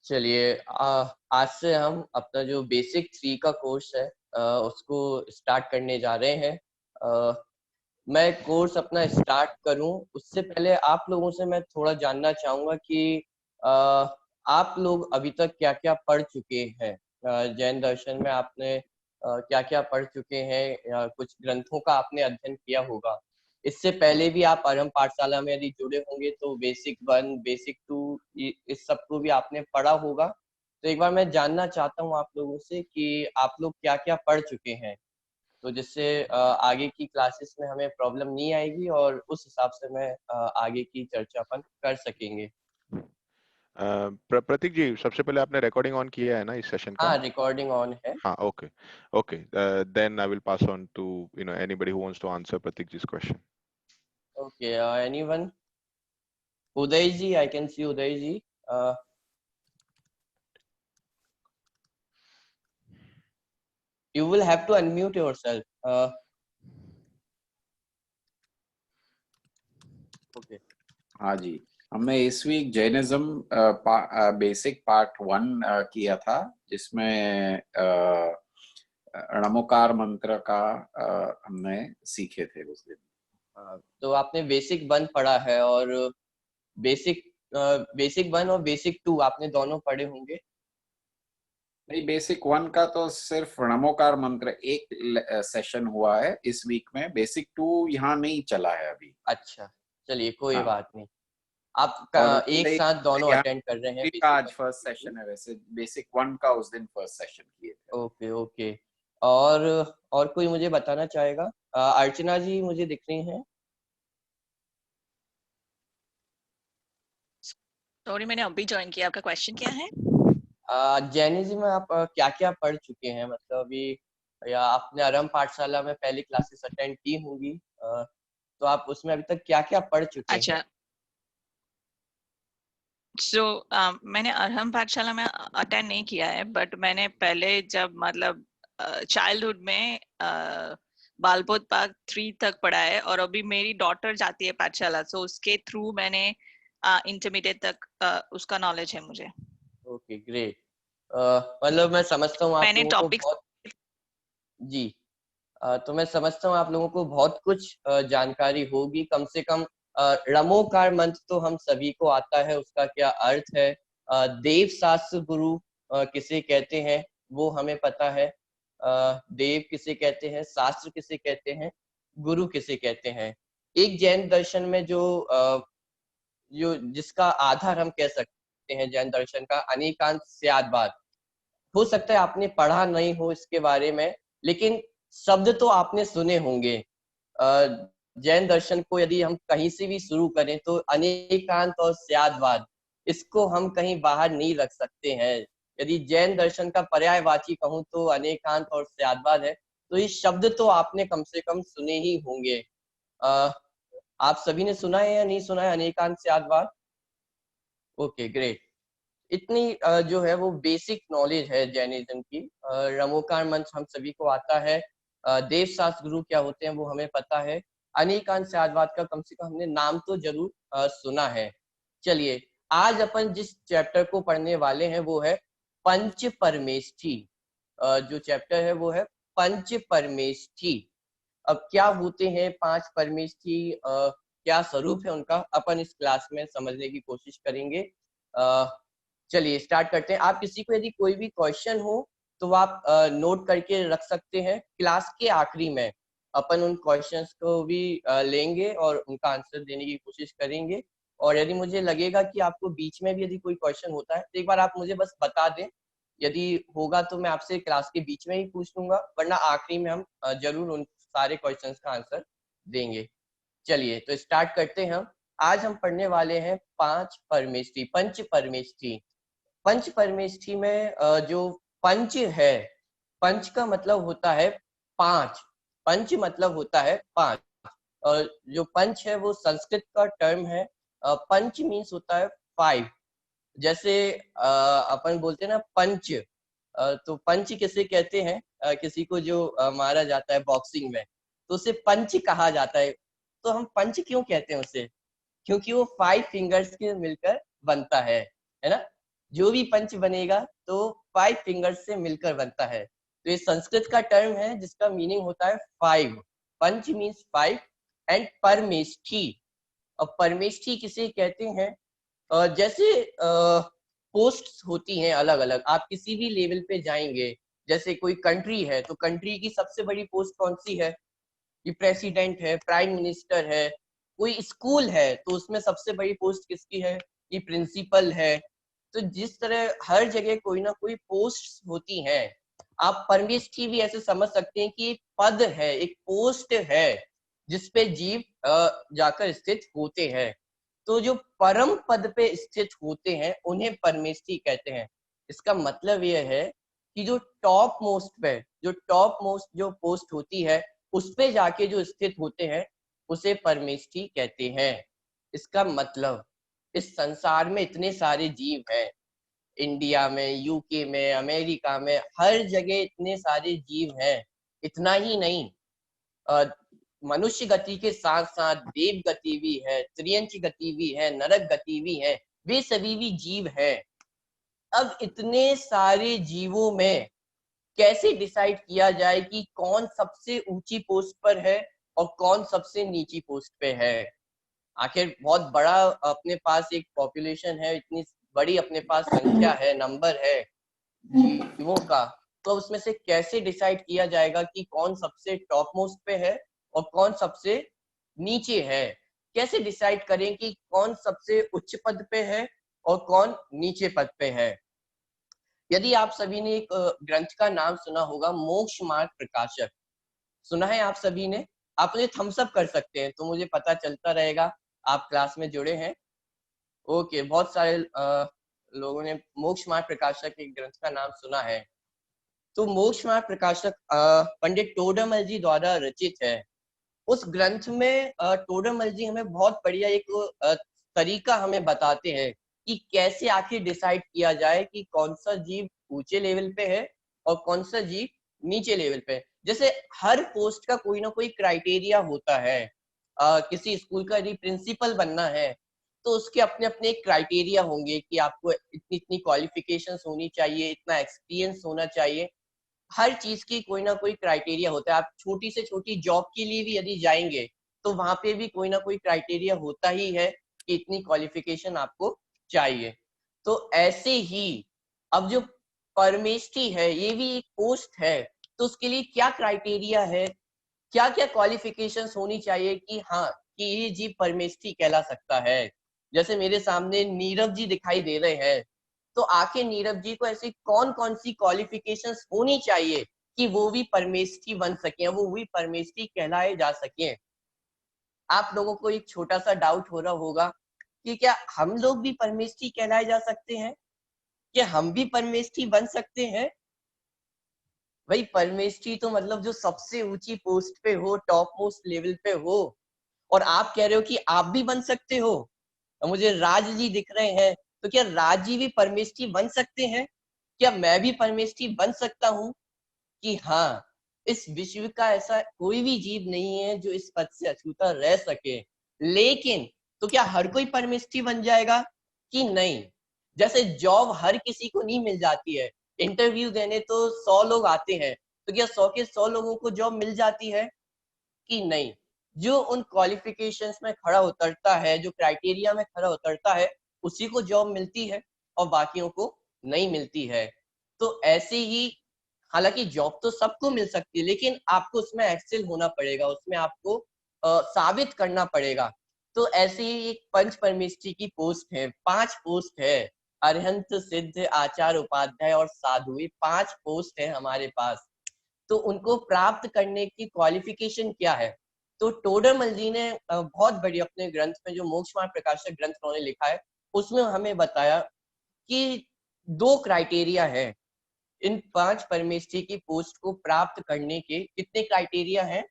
चलिए आज से हम अपना जो बेसिक 3 का कोर्स है उसको स्टार्ट करने जा रहे हैं। मैं कोर्स अपना स्टार्ट करूं उससे पहले आप लोगों से मैं थोड़ा जानना चाहूँगा कि अ, आप लोग अभी तक क्या-क्या पढ़ चुके हैं? जैन दर्शन में आपने क्या-क्या पढ़ चुके हैं या कुछ ग्रंथों का आपने अध्ययन किया होगा। इससे पहले भी आप आरंभ पाठशाला में यदि जुड़े होंगे तो बेसिक 1, बेसिक 2 इस सब को भी आपने पढ़ा होगा। तो एक बार मैं जानना चाहता हूँ आप लोगों से कि आप लोग क्या-क्या पढ़ चुके हैं? तो जिससे आगे की क्लासेस में हमें प्रॉब्लम नहीं आएगी और उस हिसाब से मैं आगे की चर्चा अपन कर सकेंगे। प्रतीक जी, सबसे पहले आपने रिकॉर्डिंग ऑन किया है ना इस सेशन का? हाँ, रिकॉर्डिंग ऑन है। हाँ, okay, okay. Then I will pass on to anybody who wants to answer Prateek ji's question. Okay, anyone? Uday ji, I can see Uday ji. Uh, you will have to unmute yourself. Okay. हाँ जी, हमने इस वीक जैनिज्म बेसिक पार्ट 1 किया था, जिसमें णमोकार मंत्र का हमने सीखे थे उस दिन। तो आपने बेसिक 1 पढ़ा है और बेसिक बेसिक 1 और बेसिक 2 आपने दोनों पढ़े होंगे। नहीं, बेसिक 1 का तो सिर्फ णमोकार मंत्र एक सेशन हुआ है इस वीक में। बेसिक 2 यहाँ नहीं चला है अभी। अच्छा, चलिए कोई हाँ, बात नहीं। आप और एक साथ दोनों यहाँ अटेंड कर रहे हैं का बेसिक आज 1 फर्स्ट बेसिक 2। सेशन है। वैसे बेसिक 1 का उस दिन फर्स्ट सेशन किए थे। Okay, okay. और और कोई मुझे बताना चाहेगा? अर्चना जी मुझे दिख रही हैं। सॉरी, मैंने अभी ज्वाइन किया। आपका क्वेश्चन क्या है? जैनिज्म में आप क्या-क्या पढ़ चुके हैं? मतलब अभी या आपने आरंभ पाठशाला में पहली क्लासेस अटेंड की होंगी, तो आप उसमें अभी तक क्या-क्या पढ़ चुके हैं? अच्छा, मैंने अरहम पाठशाला में अटेंड नहीं किया है, बट मैंने पहले जब मतलब चाइल्डहुड में बालबोध पाठ 3 तक पढ़ा है, और अभी मेरी डॉटर जाती है पाठशाला, सो उसके थ्रू मैंने इंटरमीडिएट तक उसका नॉलेज है मुझे। Okay, great. मतलब मैं समझता हूँ आप मैंने लोगों को टॉपिक्स बहुत जी। तो मैं समझता हूँ आप लोगों को बहुत कुछ जानकारी होगी, कम से कम रमोकार मंत्र तो हम सभी को आता है, उसका क्या अर्थ है। देव शास्त्र गुरु किसे कहते हैं वो हमें पता है। देव किसे कहते हैं, शास्त्र किसे कहते हैं, गुरु किसे कहते हैं। एक जैन दर्शन में जो जिसका आधार हम कह सकते हैं जैन दर्शन का, अनेकांत स्याद्वाद। हो सकता है आपने पढ़ा नहीं हो इसके बारे में, लेकिन शब्द तो आपने सुने होंगे। जैन दर्शन को यदि हम कहीं से भी शुरू करें तो अनेकांत और स्याद्वाद, इसको हम कहीं बाहर नहीं रख सकते हैं। यदि जैन दर्शन का पर्यायवाची कहूँ तो अनेकांत और स्याद्वाद है, तो ये शब्द तो आपने कम से कम सुने ही होंगे। अ, आप सभी ने सुना है या नहीं सुना है अनेकांत स्याद्वाद? Okay, great. इतनी जो है वो बेसिक नॉलेज है जैनिज्म की। रमोकार मंत्र हम सभी को आता है। देव शास्त्र गुरु क्या होते हैं वो हमें पता है। अनेकांत स्याद्वाद का कम से कम हमने नाम तो जरूर सुना है। चलिए, आज अपन जिस चैप्टर को पढ़ने वाले हैं वो है पंच परमेष्ठी। जो चैप्टर है वो है पंच परमेष्ठी। अब क्या होते हैं पांच परमेष्ठी, क्या स्वरूप है उनका, अपन इस क्लास में समझने की कोशिश करेंगे। चलिए स्टार्ट करते हैं। आप किसी को यदि कोई भी क्वेश्चन हो तो आप नोट करके रख सकते हैं। क्लास के आखिरी में अपन उन क्वेश्चंस को भी लेंगे और उनका आंसर देने की कोशिश करेंगे। और यदि मुझे लगेगा कि आपको बीच में भी यदि कोई क्वेश्चन होता है तो एक बार आप मुझे बस बता दें। यदि होगा तो मैं आपसे क्लास के बीच में ही पूछ लूंगा, वरना आखिरी में हम जरूर उन सारे क्वेश्चंस का आंसर देंगे। चलिए तो स्टार्ट करते हैं हम। आज हम पढ़ने वाले हैं पांच परमेष्ठी, पंच परमेष्ठी। पंच परमेष्ठी में जो पंच है, पंच का मतलब होता है पांच। पंच मतलब होता है पांच। और जो पंच है वो संस्कृत का टर्म है। पंच मीन्स होता है 5। जैसे अपन बोलते हैं ना पंच, तो पंच किसे कहते हैं? किसी को जो मारा जाता है बॉक्सिंग में तो उसे पंच कहा जाता है। तो हम पंच क्यों कहते हैं उसे? क्योंकि वो 5 फिंगर्स के मिलकर बनता है ना। जो भी पंच बनेगा तो 5 फिंगर्स से मिलकर बनता है। तो ये संस्कृत का टर्म है जिसका मीनिंग होता है 5। पंच मीन्स 5 एंड परमेष्ठी। अब परमेष्ठी किसे कहते हैं? जैसे पोस्ट्स होती हैं अलग अलग, आप किसी भी लेवल पे जाएंगे, जैसे कोई कंट्री है तो कंट्री की सबसे बड़ी पोस्ट कौन सी है? ये प्रेसिडेंट है, प्राइम मिनिस्टर है। कोई स्कूल है तो उसमें सबसे बड़ी पोस्ट किसकी है? ये प्रिंसिपल है। तो जिस तरह हर जगह कोई ना कोई पोस्ट होती हैं, आप परमेष्ठी भी ऐसे समझ सकते हैं कि एक पद है, एक पोस्ट है जिसपे जीव जाकर स्थित होते हैं। तो जो परम पद पे स्थित होते हैं उन्हें परमेष्ठी कहते हैं। इसका मतलब यह है कि जो टॉप मोस्ट जो पोस्ट होती है उस पे जाके जो स्थित होते हैं उसे परमेष्ठी कहते हैं। इसका मतलब इस संसार में इतने सारे जीव हैं, इंडिया में, यूके में, अमेरिका में, हर जगह इतने सारे जीव हैं। इतना ही नहीं, मनुष्य गति के साथ साथ देव गति भी है, त्रियंच गति भी है, नरक गति भी है, वे सभी भी जीव है। अब इतने सारे जीवों में कैसे डिसाइड किया जाए कि कौन सबसे ऊंची पोस्ट पर है और कौन सबसे नीची पोस्ट पे है? आखिर बहुत बड़ा अपने पास एक पॉपुलेशन है, इतनी बड़ी अपने पास संख्या है, नंबर है जीवों का, तो उसमें से कैसे डिसाइड किया जाएगा कि कौन सबसे टॉप मोस्ट पे है और कौन सबसे नीचे है? कैसे डिसाइड करें कि कौन सबसे उच्च पद पे है और कौन नीचे पद पे है? यदि आप सभी ने एक ग्रंथ का नाम सुना होगा, मोक्ष मार्ग प्रकाशक, सुना है आप सभी ने? आप मुझे थम्स अप कर सकते हैं तो मुझे पता चलता रहेगा आप क्लास में जुड़े हैं। ओके, बहुत सारे लोगों ने मोक्ष मार्ग प्रकाशक एक ग्रंथ का नाम सुना है। तो मोक्ष मार्ग प्रकाशक पंडित टोडरमल जी द्वारा रचित है। उस ग्रंथ में टोडरमल जी हमें बहुत बढ़िया एक तरीका हमें बताते हैं कि कैसे आखिर डिसाइड किया जाए कि कौन सा जीव ऊंचे लेवल पे है और कौन सा जीव नीचे लेवल पे है। जैसे हर पोस्ट का कोई ना कोई क्राइटेरिया होता है। किसी स्कूल का यदि प्रिंसिपल बनना है तो उसके अपने अपने क्राइटेरिया होंगे कि आपको इतनी इतनी क्वालिफिकेशंस होनी चाहिए, इतना एक्सपीरियंस होना चाहिए। हर चीज की कोई ना कोई क्राइटेरिया होता है। आप छोटी से छोटी जॉब के लिए भी यदि जाएंगे तो वहां पे भी कोई ना कोई क्राइटेरिया होता ही है कि इतनी क्वालिफिकेशन आपको चाहिए। तो ऐसे ही अब जो परमेष्ठी है ये भी एक पोस्ट है, तो उसके लिए क्या क्राइटेरिया है, क्या क्या क्वालिफिकेशंस होनी चाहिए कि हाँ कि ये जीव परमेष्ठी कहला सकता है। जैसे मेरे सामने नीरव जी दिखाई दे रहे हैं, तो आखिर नीरव जी को ऐसी कौन कौन सी क्वालिफिकेशंस होनी चाहिए कि वो भी परमेष्ठी बन सके, वो भी परमेष्ठी कहलाए जा सके? आप लोगों को एक छोटा सा डाउट हो रहा होगा कि क्या हम लोग भी परमेष्ठी कहलाए जा सकते हैं? क्या हम भी परमेष्ठी बन सकते हैं? भाई परमेष्ठी तो मतलब जो सबसे ऊंची पोस्ट पे हो, टॉप मोस्ट लेवल पे हो, और आप कह रहे हो कि आप भी बन सकते हो। और मुझे राज जी दिख रहे हैं, तो क्या राज जी भी परमेष्ठी बन सकते हैं? क्या मैं भी परमेष्ठी बन सकता हूँ? कि हाँ, इस विश्व का ऐसा कोई भी जीव नहीं है जो इस पद से अछूता रह सके। लेकिन तो क्या हर कोई परमेष्ठी बन जाएगा कि नहीं? जैसे जॉब हर किसी को नहीं मिल जाती है, इंटरव्यू देने तो 100 लोग आते हैं, तो क्या 100 के 100 लोगों को जॉब मिल जाती है कि नहीं? जो उन क्वालिफिकेशंस में खड़ा उतरता है, जो क्राइटेरिया में खड़ा उतरता है, उसी को जॉब मिलती है और बाकियों को नहीं मिलती है। तो ऐसे ही हालांकि जॉब तो सबको मिल सकती है, लेकिन आपको उसमें एक्सेल होना पड़ेगा, उसमें आपको साबित करना पड़ेगा। तो ऐसे ही एक पंच परमेष्ठी की पोस्ट है, 5 पोस्ट है, अरहंत, सिद्ध, आचार्य, उपाध्याय और साधु, ये 5 पोस्ट है हमारे पास। तो उनको प्राप्त करने की क्वालिफिकेशन क्या है? तो टोडरमल जी ने बहुत बड़ी अपने ग्रंथ में, जो मोक्ष मार्ग प्रकाशक ग्रंथ उन्होंने लिखा है, उसमें हमें बताया कि 2 क्राइटेरिया है इन 5 परमेष्ठी की पोस्ट को प्राप्त करने के। कितने क्राइटेरिया हैं?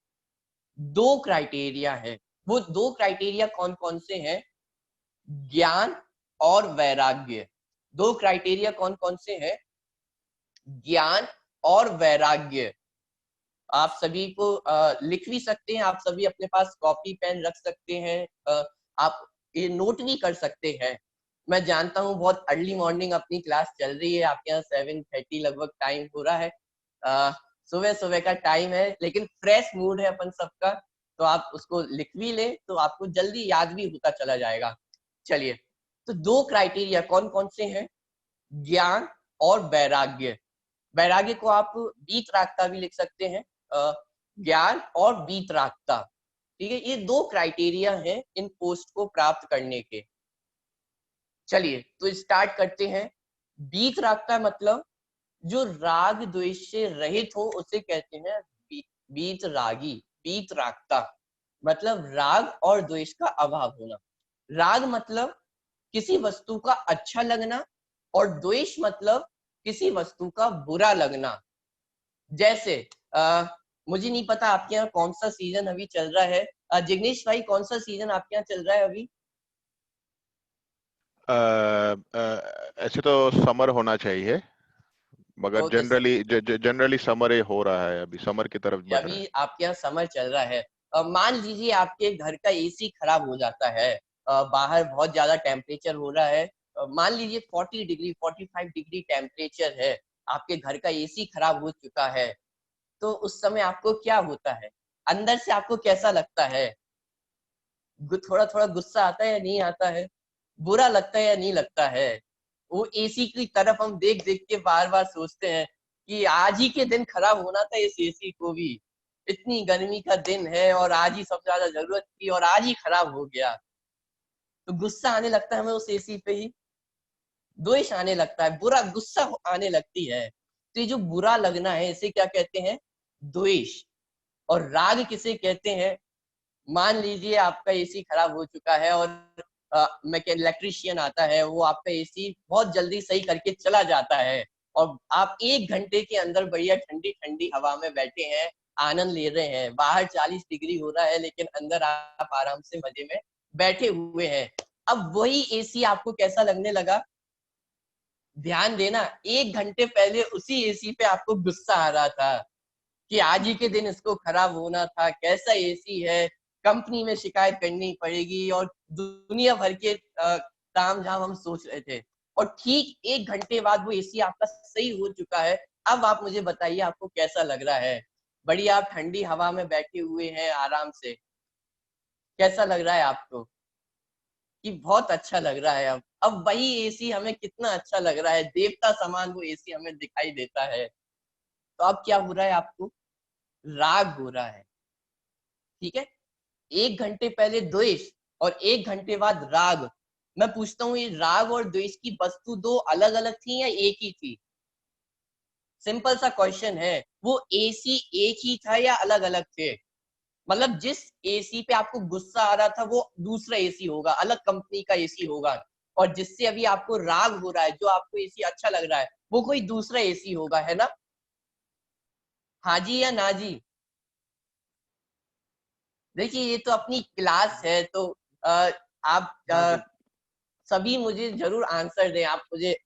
2 क्राइटेरिया है। वो 2 क्राइटेरिया कौन कौन से हैं? ज्ञान और वैराग्य। 2 क्राइटेरिया कौन कौन से हैं? ज्ञान और वैराग्य। आप सभी को लिख भी सकते हैं, आप सभी अपने पास कॉपी पेन रख सकते हैं, आप ये नोट भी कर सकते हैं। मैं जानता हूँ बहुत अर्ली मॉर्निंग अपनी क्लास चल रही है, आपके यहाँ 7:30 लगभग टाइम हो रहा है, सुबह सुबह का टाइम है, लेकिन फ्रेश मूड है अपन सबका, तो आप उसको लिख भी ले तो आपको जल्दी याद भी होता चला जाएगा। चलिए, तो 2 क्राइटेरिया कौन कौन से हैं? ज्ञान और वैराग्य। वैराग्य को आप वीतरागता भी लिख सकते हैं, ज्ञान और वीतरागता, ठीक है, ये 2 क्राइटेरिया हैं इन पोस्ट को प्राप्त करने के। चलिए तो स्टार्ट करते हैं। वीतरागता मतलब जो राग द्वेष से रहित हो उसे कहते हैं वीतरागी। वीतरागता मतलब राग और द्वेष का अभाव होना। राग मतलब किसी वस्तु का अच्छा लगना और द्वेष मतलब किसी वस्तु का बुरा लगना। जैसे मुझे नहीं पता आपके यहाँ कौन सा सीजन अभी चल रहा है, जिग्नेश भाई कौन सा सीजन आपके यहाँ चल रहा है अभी? ऐसे तो समर होना चाहिए, मगर तो जनरली समर हो रहा है, अभी समर की तरफ बढ़ रहा अभी है। आपके यहाँ समर चल रहा है। मान लीजिए आपके घर का एसी खराब हो जाता है, बाहर बहुत ज्यादा टेम्परेचर हो रहा है, मान लीजिए 40 डिग्री 45 डिग्री टेम्परेचर है, आपके घर का एसी खराब हो चुका है, तो उस समय आपको क्या होता है? अंदर से आपको कैसा लगता है? थोड़ा थोड़ा गुस्सा आता है या नहीं आता है? बुरा लगता है या नहीं लगता है? वो एसी की तरफ हम देख देख के बार बार सोचते हैं कि आज ही के दिन खराब होना था इस एसी को भी, इतनी गर्मी का दिन है और आज ही सबसे ज्यादा जरूरत थी और आज ही खराब हो गया। तो गुस्सा आने लगता है हमें उस एसी पे ही, द्वेष आने लगता है, बुरा गुस्सा आने लगती है। तो ये जो बुरा लगना है इसे क्या कहते हैं? द्वेष। और राग किसे कहते हैं? मान लीजिए आपका एसी खराब हो चुका है और इलेक्ट्रीशियन आता है, वो आपका एसी बहुत जल्दी सही करके चला जाता है और आप 1 घंटे के अंदर बढ़िया ठंडी ठंडी हवा में बैठे हैं, आनंद ले रहे हैं। बाहर 40 डिग्री हो रहा है लेकिन अंदर आप आराम से मजे में बैठे हुए हैं। अब वही एसी आपको कैसा लगने लगा? ध्यान देना, 1 घंटे पहले उसी एसी पे आपको गुस्सा आ रहा था कि आज ही के दिन इसको खराब होना था, कैसा एसी है, कंपनी में शिकायत करनी पड़ेगी और दुनिया भर के तामझाम हम सोच रहे थे। और ठीक 1 घंटे बाद वो एसी आपका सही हो चुका है। अब आप मुझे बताइए आपको कैसा लग रहा है? बढ़िया आप ठंडी हवा में बैठे हुए हैं आराम से, कैसा लग रहा है आपको? कि बहुत अच्छा लग रहा है। अब वही एसी हमें कितना अच्छा लग रहा है, देवता समान वो एसी हमें दिखाई देता है। तो अब क्या हो रहा है आपको? राग हो रहा है, ठीक है। 1 घंटे पहले द्वेष और 1 घंटे बाद राग। मैं पूछता हूँ, ये राग और द्वेष की वस्तु 2 अलग अलग थी या एक ही थी? सिंपल सा क्वेश्चन है, वो एसी एक ही था या अलग अलग थे? मतलब जिस एसी पे आपको गुस्सा आ रहा था वो दूसरा एसी होगा, अलग कंपनी का एसी होगा, और जिससे अभी आपको राग हो रहा है, जो आपको एसी अच्छा लग रहा है, वो कोई दूसरा एसी होगा, है ना? हाँ जी या ना जी? देखिए ये तो अपनी क्लास है, तो आप सभी मुझे जरूर आंसर दें। आप मुझे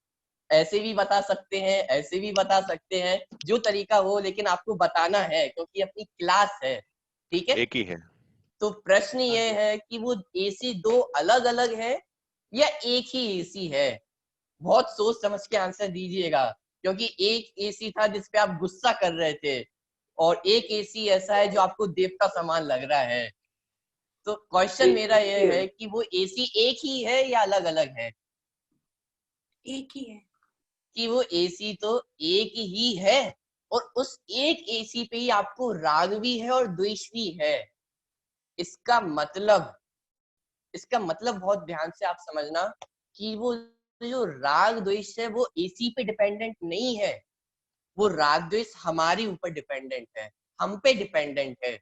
ऐसे भी बता सकते हैं, ऐसे भी बता सकते हैं, जो तरीका हो, लेकिन आपको बताना है क्योंकि अपनी क्लास है, ठीक है। एक ही है। तो प्रश्न ये है कि वो एसी 2 अलग अलग है या एक ही एसी है? बहुत सोच समझ के आंसर दीजिएगा, क्योंकि एक एसी था जिसपे आप गुस्सा कर रहे थे और एक एसी ऐसा है जो आपको देवता समान लग रहा है। तो क्वेश्चन मेरा ये है कि वो एसी एक ही है या अलग अलग है? एक ही है। कि वो एसी तो एक ही है और उस एक एसी पे ही आपको राग भी है और द्वेष भी है। इसका मतलब बहुत ध्यान से आप समझना कि वो जो राग द्वेष है वो एसी पे डिपेंडेंट नहीं है, वो राग द्वेष हमारे ऊपर डिपेंडेंट है, हम पे डिपेंडेंट है।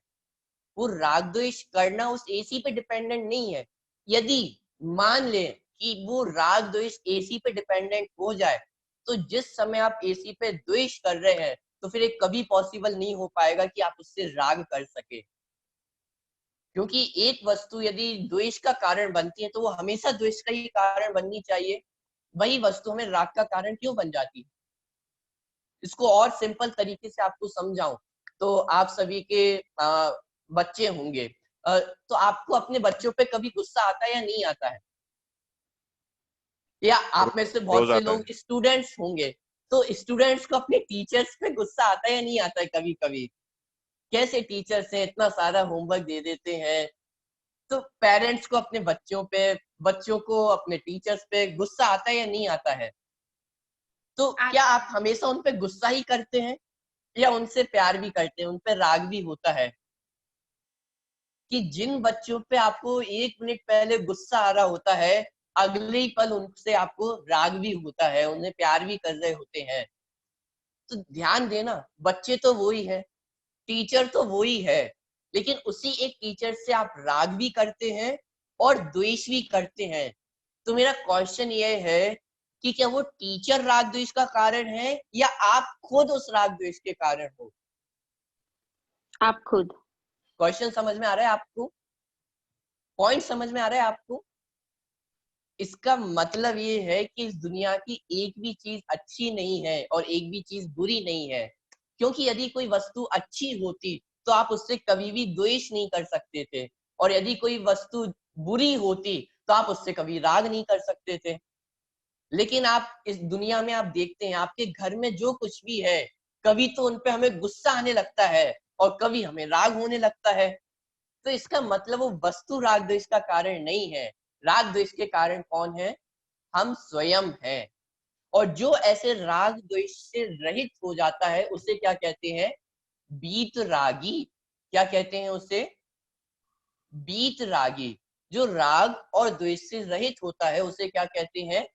वो राग द्वेष करना उस एसी पे डिपेंडेंट नहीं है। यदि मान ले कि वो राग द्वेष एसी पे डिपेंडेंट हो जाए, तो जिस समय आप एसी पे द्वेष कर रहे हैं, तो फिर एक कभी पॉसिबल नहीं हो पाएगा कि आप उससे राग कर सके। क्योंकि एक वस्तु यदि द्वेष का कारण बनती है तो वो हमेशा द्वेष का ही कारण बननी चाहिए। वही वस्तु हमें राग का कारण क्यों बन जाती है? इसको और सिंपल तरीके से आपको समझाऊं तो आप सभी के बच्चे होंगे, तो आपको अपने बच्चों पे कभी गुस्सा आता है या नहीं आता है? या आप में से बहुत रोज से आता लोग स्टूडेंट्स होंगे, तो स्टूडेंट्स को अपने टीचर्स पे गुस्सा आता है या नहीं आता है कभी कभी? कैसे टीचर्स हैं, इतना सारा होमवर्क दे देते हैं। तो पेरेंट्स को अपने बच्चों पे, बच्चों को अपने टीचर्स पे गुस्सा आता है या नहीं आता है? तो क्या आप हमेशा उन पे गुस्सा ही करते हैं या उनसे प्यार भी करते हैं, उन पे राग भी होता है? कि जिन बच्चों पे आपको 1 मिनट पहले गुस्सा आ रहा होता है, अगले ही पल उनसे आपको राग भी होता है, उन्हें प्यार भी कर रहे होते हैं। तो ध्यान देना, बच्चे तो वो ही है, टीचर तो वो ही है, लेकिन उसी एक टीचर से आप राग भी करते हैं और द्वेष भी करते हैं। तो मेरा क्वेश्चन ये है कि क्या वो टीचर राग द्वेष का कारण है या आप खुद उस राग द्वेष के कारण हो? आप खुद। क्वेश्चन समझ में आ रहा है आपको? पॉइंट समझ में आ रहा है आपको? इसका मतलब ये है कि इस दुनिया की एक भी चीज अच्छी नहीं है और एक भी चीज बुरी नहीं है, क्योंकि यदि कोई वस्तु अच्छी होती तो आप उससे कभी भी द्वेष नहीं कर सकते थे, और यदि कोई वस्तु बुरी होती तो आप उससे कभी राग नहीं कर सकते थे। लेकिन आप इस दुनिया में आप देखते हैं, आपके घर में जो कुछ भी है, कभी तो उन पे हमें गुस्सा आने लगता है और कभी हमें राग होने लगता है। तो इसका मतलब वो वस्तु राग द्वेष का कारण नहीं है। राग द्वेष के कारण कौन है? हम स्वयं हैं। और जो ऐसे राग द्वेष से रहित हो जाता है उसे क्या कहते हैं? बीतरागी। क्या कहते हैं उसे? बीतरागी। जो राग और द्वेष से रहित होता है उसे क्या कहते हैं?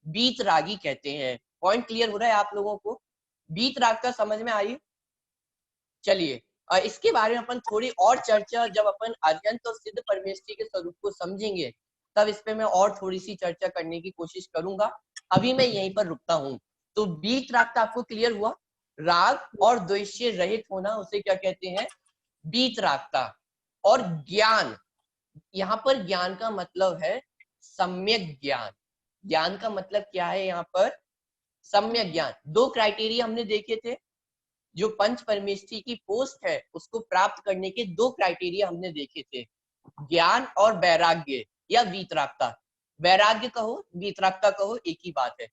बीतरागी कहते हैं। पॉइंट क्लियर हो रहा है आप लोगों को? बीतराग का समझ में आई? चलिए, इसके बारे में अपन थोड़ी और चर्चा, जब अपन अत्यंत और सिद्ध परमेष्ठी के स्वरूप को समझेंगे तब इस पे मैं और थोड़ी सी चर्चा करने की कोशिश करूंगा। अभी मैं यहीं पर रुकता हूँ। तो बीत राग का आपको क्लियर हुआ? राग और द्वेष से रहित होना उसे क्या कहते हैं? बीत रागता। और ज्ञान, यहाँ पर ज्ञान का मतलब है सम्यक ज्ञान। ज्ञान का मतलब क्या है यहाँ पर? सम्यक ज्ञान। 2 क्राइटेरिया हमने देखे थे। जो पंच परमेष्ठी की पोस्ट है उसको प्राप्त करने के 2 क्राइटेरिया हमने देखे थे, ज्ञान और वैराग्य या वीतरागता। वैराग्य कहो, वीतरागता कहो, एक ही बात है।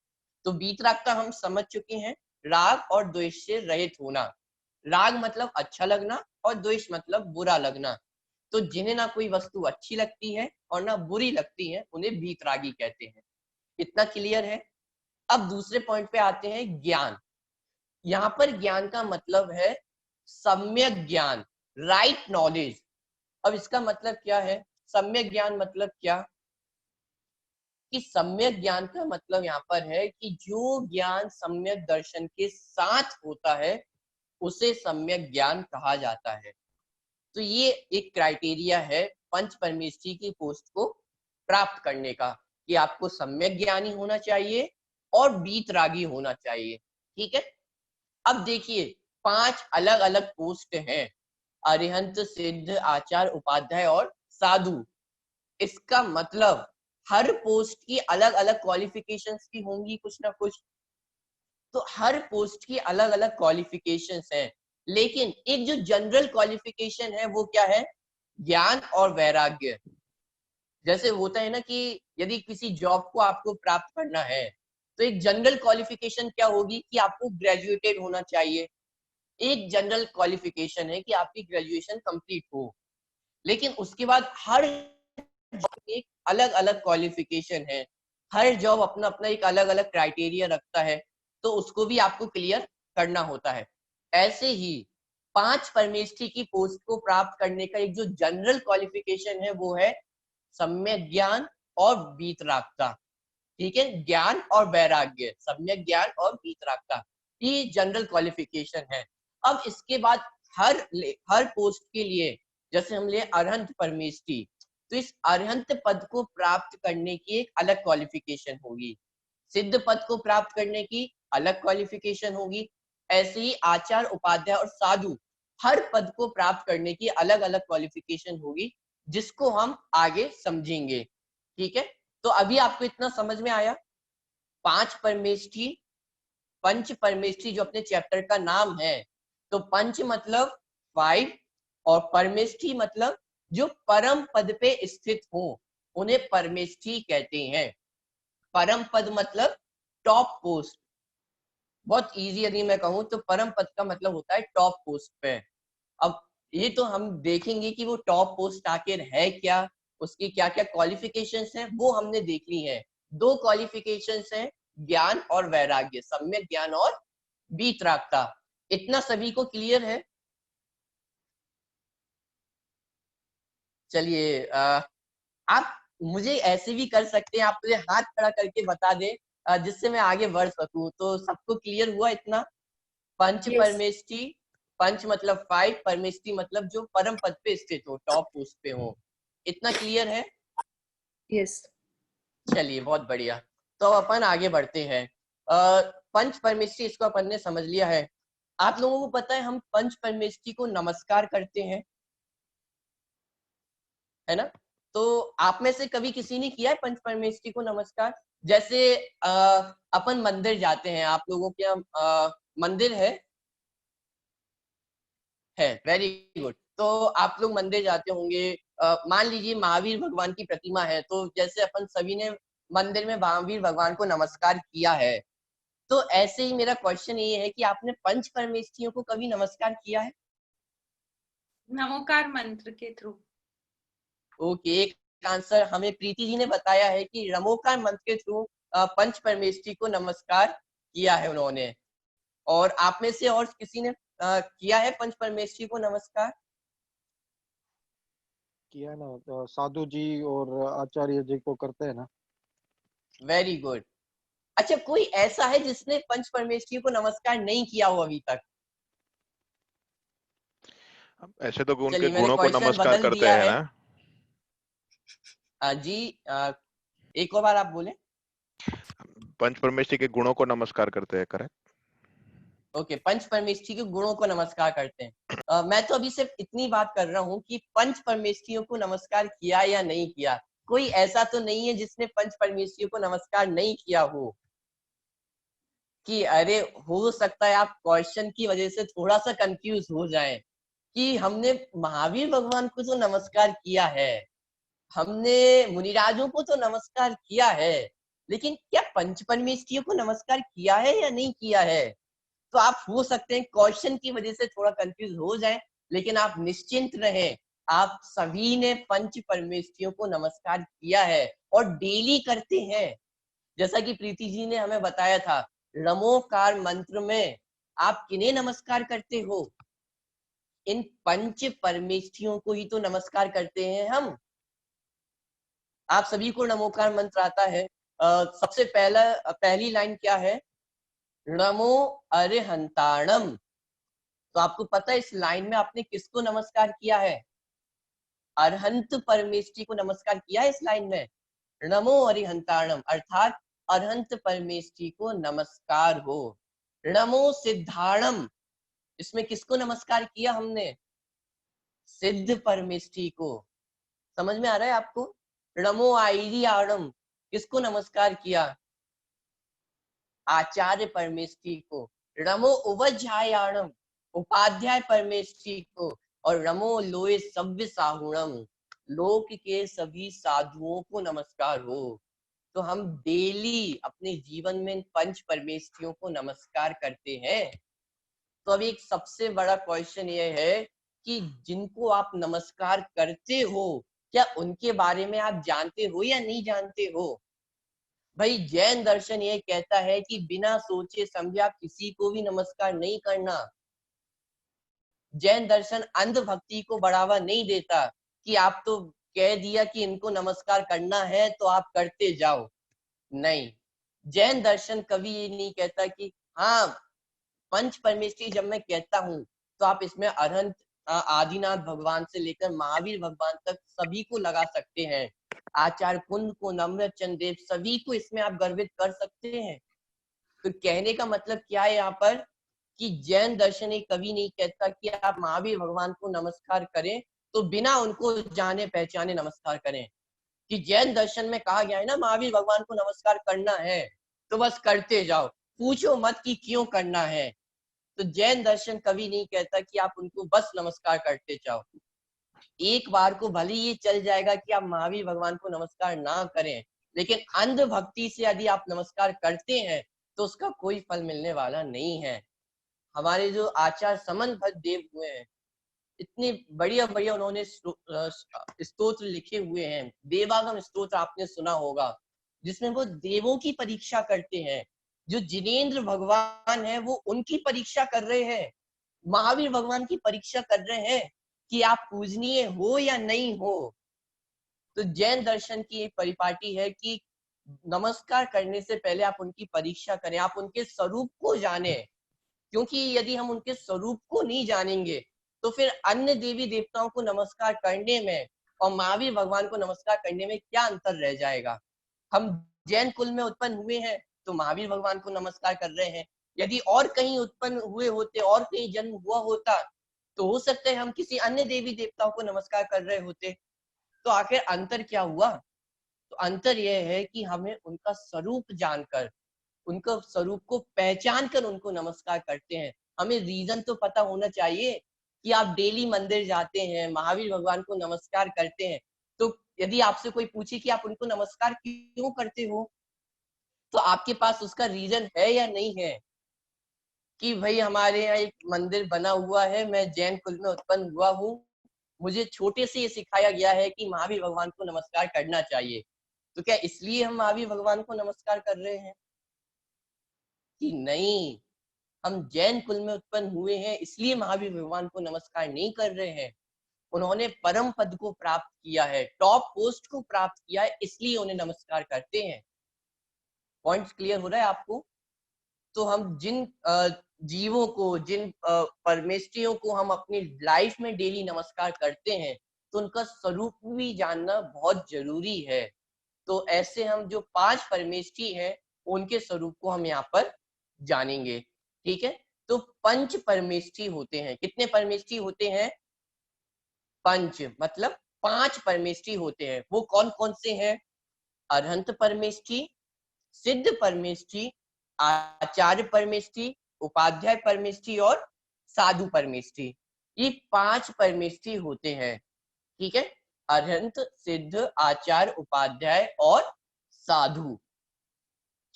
तो वीतरागता हम समझ चुके हैं, राग और द्वेष से रहित होना। राग मतलब अच्छा लगना और द्वेष मतलब बुरा लगना। तो जिन्हें ना कोई वस्तु अच्छी लगती है और ना बुरी लगती है उन्हें वीतरागी कहते हैं। इतना क्लियर है? अब दूसरे पॉइंट पे आते हैं, ज्ञान। यहाँ पर ज्ञान का मतलब है सम्यक ज्ञान, राइट नॉलेज। अब इसका मतलब क्या है? सम्यक ज्ञान मतलब क्या? कि सम्यक ज्ञान का मतलब यहाँ पर है कि जो ज्ञान सम्यक दर्शन के साथ होता है उसे सम्यक ज्ञान कहा जाता है। तो ये एक क्राइटेरिया है पंच परमेष्ठी की पोस्ट को प्राप्त करने का, कि आपको सम्यक ज्ञानी होना चाहिए और बीतरागी होना चाहिए। ठीक है? अब देखिए, 5 अलग अलग पोस्ट हैं, अरिहंत, सिद्ध, आचार्य, उपाध्याय और साधु। इसका मतलब हर पोस्ट की अलग अलग क्वालिफिकेशंस भी होंगी कुछ ना कुछ। तो हर पोस्ट की अलग अलग क्वालिफिकेशंस हैं, लेकिन एक जो जनरल क्वालिफिकेशन है वो क्या है? ज्ञान और वैराग्य। जैसे होता है ना कि यदि किसी जॉब को आपको प्राप्त करना है तो एक जनरल क्वालिफिकेशन क्या होगी कि आपको ग्रेजुएटेड होना चाहिए। एक जनरल क्वालिफिकेशन है कि आपकी ग्रेजुएशन कंप्लीट हो, लेकिन उसके बाद हर जॉब एक अलग अलग क्वालिफिकेशन है, हर जॉब अपना अपना एक अलग अलग क्राइटेरिया रखता है, तो उसको भी आपको क्लियर करना होता है। ऐसे ही 5 परमेष्ठी की पोस्ट को प्राप्त करने का एक जो जनरल क्वालिफिकेशन है वो है सम्यक ज्ञान और वीतरागता। ठीक है? ज्ञान और वैराग्य, सम्यक ज्ञान और वीतरागता, ये जनरल क्वालिफिकेशन है। अब इसके बाद हर पोस्ट के लिए, जैसे हम ले अरहंत परमेष्ठी, तो इस अरहंत पद को प्राप्त करने की एक अलग क्वालिफिकेशन होगी, सिद्ध पद को प्राप्त करने की अलग क्वालिफिकेशन होगी। ऐसे ही आचार्य, उपाध्याय और साधु, हर पद को प्राप्त करने की अलग अलग क्वालिफिकेशन होगी, जिसको हम आगे समझेंगे। ठीक है? तो अभी आपको इतना समझ में आया? 5 परमेष्ठी, पंच परमेष्ठी जो अपने चैप्टर का नाम है, तो पंच मतलब 5 और परमेष्ठी मतलब जो परम पद पे स्थित हो उन्हें परमेष्ठी कहते हैं। परम पद मतलब टॉप पोस्ट। बहुत इजी यदि मैं कहूँ तो परम पद का मतलब होता है टॉप पोस्ट पे। अब ये तो हम देखेंगे कि वो टॉप पोस्ट आखिर है क्या, उसकी क्या क्या क्वालिफिकेशंस हैं, वो हमने देख ली है। 2 क्वालिफिकेशंस हैं, ज्ञान और वैराग्य, सम्यक ज्ञान और वीतरागता। इतना सभी को क्लियर है? चलिए आप मुझे ऐसे भी कर सकते हैं, आप मुझे हाथ खड़ा करके बता दें जिससे मैं आगे बढ़ सकूं। तो सबको क्लियर हुआ इतना? पंच Yes. परमेष्टि, पंच मतलब 5, परमेष्टि मतलब जो परम पद पे स्थित हो, टॉप पोस्ट पे हो। इतना क्लियर है? Yes. चलिए बहुत बढ़िया। तो अब अपन आगे बढ़ते हैं। पंच परमेष्टि इसको अपन ने समझ लिया है। आप लोगों को पता है हम पंच परमेष्टि को नमस्कार करते हैं, है ना? तो आप में से कभी किसी ने किया है पंच परमेष्टि को नमस्कार? जैसे अपन मंदिर जाते हैं, आप लोगों के यहाँ मंदिर है? Very good. तो आप लोग मंदिर जाते होंगे, मान लीजिए महावीर भगवान की प्रतिमा है, तो जैसे अपन सभी ने मंदिर में महावीर भगवान को नमस्कार किया है, तो ऐसे ही मेरा क्वेश्चन ये है कि आपने पंच परमेष्ठियों को कभी नमस्कार किया है? नमोकार मंत्र के थ्रू। ओके, एक आंसर हमें प्रीति जी ने बताया है कि रमोकार मंत्र के थ्रू पंच परमेष्ठी को नमस्कार किया है उन्होंने। और आप में से और किसी ने किया है पंच परमेष्ठी को नमस्कार? किया ना, तो साधु जी और आचार्य जी को करते हैं ना। Very good. अच्छा, कोई ऐसा है जिसने पंच परमेष्ठी को नमस्कार नहीं किया हो अभी तक? ऐसे तो उनके चलिए मैंने गुणों को क्वेश्चन नमस्कार बदल करते दिया हैं है। ना। जी एक और बार आप बोले। पंच परमेष्ठी के गुणों को नमस्कार करते हैं, करेक्ट? ओके, पंच परमेष्ठी के गुणों को नमस्कार करते हैं। मैं तो अभी सिर्फ इतनी बात कर रहा हूँ कि पंच परमेष्ठियों को नमस्कार किया या नहीं किया। कोई ऐसा तो नहीं है जिसने पंच परमेष्ठियों को नमस्कार नहीं किया हो? कि अरे हो सकता है आप क्वेश्चन की वजह से थोड़ा सा कंफ्यूज हो जाएं कि हमने महावीर भगवान को तो नमस्कार किया है, हमने मुनिराजों को तो नमस्कार किया है, लेकिन क्या पंच परमेष्ठियों को नमस्कार किया है या नहीं किया है? तो आप हो सकते हैं क्वेश्चन की वजह से थोड़ा कंफ्यूज हो जाएं, लेकिन आप निश्चिंत रहें, आप सभी ने पंच परमेष्ठियों को नमस्कार किया है और डेली करते हैं। जैसा कि प्रीति जी ने हमें बताया था, रमोकार मंत्र में आप किन्हें नमस्कार करते हो? इन पंच परमेष्ठियों को ही तो नमस्कार करते हैं हम। आप सभी को नमोकार मंत्र आता है। सबसे पहली लाइन क्या है? नमो अरिहंताणम। तो आपको पता है इस लाइन में आपने किसको नमस्कार किया है? अरहंत परमेष्ठी को नमस्कार किया है इस लाइन में। नमो अरिहंताणम अर्थात अरहंत परमेष्ठी को नमस्कार हो। नमो सिद्धाणम, इसमें किसको नमस्कार किया हमने? सिद्ध परमेष्ठी को। समझ में आ रहा है आपको? नमो आईरियाणम, किसको नमस्कार किया? आचार्य परमेष्ठी को। नमो उवज्जायाणम, उपाध्याय परमेष्ठी को। और नमो लोए सव्य साहुणम, लोक के सभी साधुओं को नमस्कार हो। तो हम डेली अपने जीवन में पंच परमेष्ठियों को नमस्कार करते हैं। तो अभी एक सबसे बड़ा क्वेश्चन ये है कि जिनको आप नमस्कार करते हो, क्या उनके बारे में आप जानते हो या नहीं जानते हो? भाई जैन दर्शन ये कहता है कि बिना सोचे समझे आप किसी को भी नमस्कार नहीं करना। जैन दर्शन अंध भक्ति को बढ़ावा नहीं देता कि आप तो कह दिया कि इनको नमस्कार करना है तो आप करते जाओ। नहीं, जैन दर्शन कभी ये नहीं कहता कि हाँ पंच परमेष्ठी जब मैं कहता हूँ तो आप इसमें अरहंत आदिनाथ भगवान से लेकर महावीर भगवान तक सभी को लगा सकते हैं। आचार्य कुंद को, नम्रचंद देव, सभी को इसमें आप गर्वित कर सकते हैं। तो कहने का मतलब क्या है यहाँ पर कि जैन दर्शन एक कभी नहीं कहता कि आप महावीर भगवान को नमस्कार करें तो बिना उनको जाने पहचाने नमस्कार करें। कि जैन दर्शन में कहा गया है ना महावीर भगवान को नमस्कार करना है तो बस करते जाओ, पूछो मत कि क्यों करना है। तो जैन दर्शन कभी नहीं कहता कि आप उनको बस नमस्कार करते जाओ। एक बार को भले ये चल जाएगा कि आप महावीर भगवान को नमस्कार ना करें, लेकिन अंध भक्ति से यदि आप नमस्कार करते हैं तो उसका कोई फल मिलने वाला नहीं है। हमारे जो आचार्य समन भट्ट देव हुए हैं, इतने बढ़िया बढ़िया उन्होंने स्तोत्र लिखे हुए हैं। देवागम स्तोत्र आपने सुना होगा, जिसमें वो देवों की परीक्षा करते हैं। जो जिनेंद्र भगवान है वो उनकी परीक्षा कर रहे हैं, महावीर भगवान की परीक्षा कर रहे हैं कि आप पूजनीय हो या नहीं हो। तो जैन दर्शन की एक परिपाटी है कि नमस्कार करने से पहले आप उनकी परीक्षा करें, आप उनके स्वरूप को जाने, क्योंकि यदि हम उनके स्वरूप को नहीं जानेंगे तो फिर अन्य देवी देवताओं को नमस्कार करने में और महावीर भगवान को नमस्कार करने में क्या अंतर रह जाएगा। हम जैन कुल में उत्पन्न हुए हैं तो महावीर भगवान को नमस्कार कर रहे हैं। यदि और कहीं उत्पन्न हुए होते, और कहीं जन्म हुआ होता, तो हो सकता है हम किसी अन्य देवी देवताओं को नमस्कार कर रहे होते। तो आखिर अंतर क्या हुआ? तो अंतर यह है कि हमें उनका स्वरूप जानकर, उनका स्वरूप को पहचान कर उनको नमस्कार करते हैं। हमें रीजन तो पता होना चाहिए कि आप डेली मंदिर जाते हैं, महावीर भगवान को नमस्कार करते हैं, तो यदि आपसे कोई पूछे कि आप उनको नमस्कार क्यों करते हो, तो आपके पास उसका रीजन है या नहीं है कि भाई हमारे यहाँ एक मंदिर बना हुआ है, मैं जैन कुल में उत्पन्न हुआ हूँ, मुझे छोटे से ये सिखाया गया है कि महावीर भगवान को नमस्कार करना चाहिए, तो क्या इसलिए हम महावीर भगवान को नमस्कार कर रहे हैं? कि नहीं, हम जैन कुल में उत्पन्न हुए हैं इसलिए महावीर भगवान को नमस्कार नहीं कर रहे हैं। उन्होंने परम पद को प्राप्त किया है, टॉप पोस्ट को प्राप्त किया है, इसलिए उन्हें नमस्कार करते हैं। पॉइंट क्लियर हो रहा है आपको? तो हम जिन जीवों को, जिन परमेष्ठियों को हम अपनी लाइफ में डेली नमस्कार करते हैं, तो उनका स्वरूप भी जानना बहुत जरूरी है। तो ऐसे हम जो 5 परमेष्ठी हैं उनके स्वरूप को हम यहाँ पर जानेंगे। ठीक है, तो पंच परमेष्ठी होते हैं। कितने परमेष्ठी होते हैं? पंच, मतलब 5 परमेष्ठी होते हैं। वो कौन कौन से हैं? अरहंत परमेष्ठी, सिद्ध परमेष्ठी, आचार्य परमेष्ठी, उपाध्याय परमेष्ठी और साधु परमेष्ठी। ये 5 परमेष्ठी होते हैं। ठीक है, अरहंत, सिद्ध, आचार्य, उपाध्याय और साधु।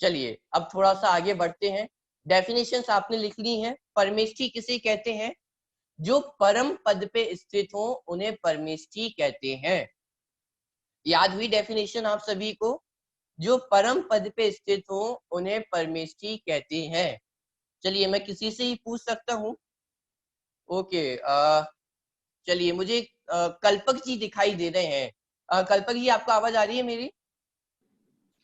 चलिए अब थोड़ा सा आगे बढ़ते हैं। डेफिनेशंस आपने लिख ली हैं। परमेष्ठी किसे कहते हैं? जो परम पद पे स्थित हो उन्हें परमेष्ठी कहते हैं। याद हुई डेफिनेशन आप सभी को? जो परम पद पे स्थित हो उन्हें परमेष्ठी कहते हैं। चलिए मैं किसी से ही पूछ सकता हूँ। ओके, चलिए मुझे कल्पक जी दिखाई दे रहे हैं। कल्पक जी आपको आवाज आ रही है मेरी?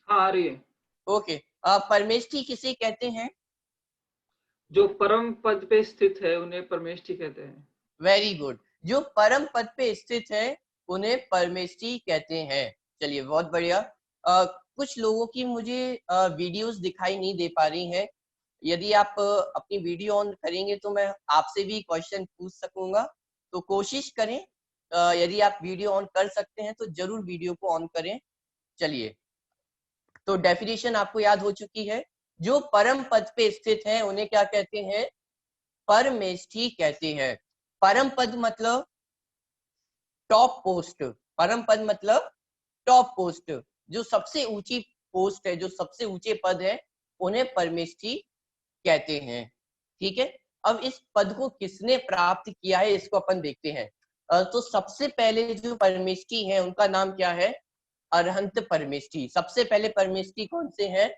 हाँ आ रही है। ओके, परमेष्ठी किसे कहते हैं? जो परम पद पे स्थित है उन्हें परमेष्ठी कहते हैं। वेरी गुड, जो परम पद पे स्थित है उन्हें परमेष्ठी कहते हैं। चलिए बहुत बढ़िया। कुछ लोगों की मुझे वीडियोस दिखाई नहीं दे पा रही हैं। यदि आप अपनी वीडियो ऑन करेंगे तो मैं आपसे भी क्वेश्चन पूछ सकूंगा, तो कोशिश करें। यदि आप वीडियो ऑन कर सकते हैं तो जरूर वीडियो को ऑन करें। चलिए, तो डेफिनेशन आपको याद हो चुकी है। जो परम पद पे स्थित हैं उन्हें क्या कहते हैं? परमेष्ठी कहते हैं। परम पद मतलब टॉप पोस्ट। परम पद मतलब टॉप पोस्ट, जो सबसे ऊंची पोस्ट है, जो सबसे ऊंचे पद है, उन्हें परमेष्ठी कहते हैं। ठीक है, अब इस पद को किसने प्राप्त किया है इसको अपन देखते हैं। तो सबसे पहले जो परमेष्ठी है उनका नाम क्या है? अरहंत परमेष्ठी। सबसे पहले परमेष्ठी कौन से हैं?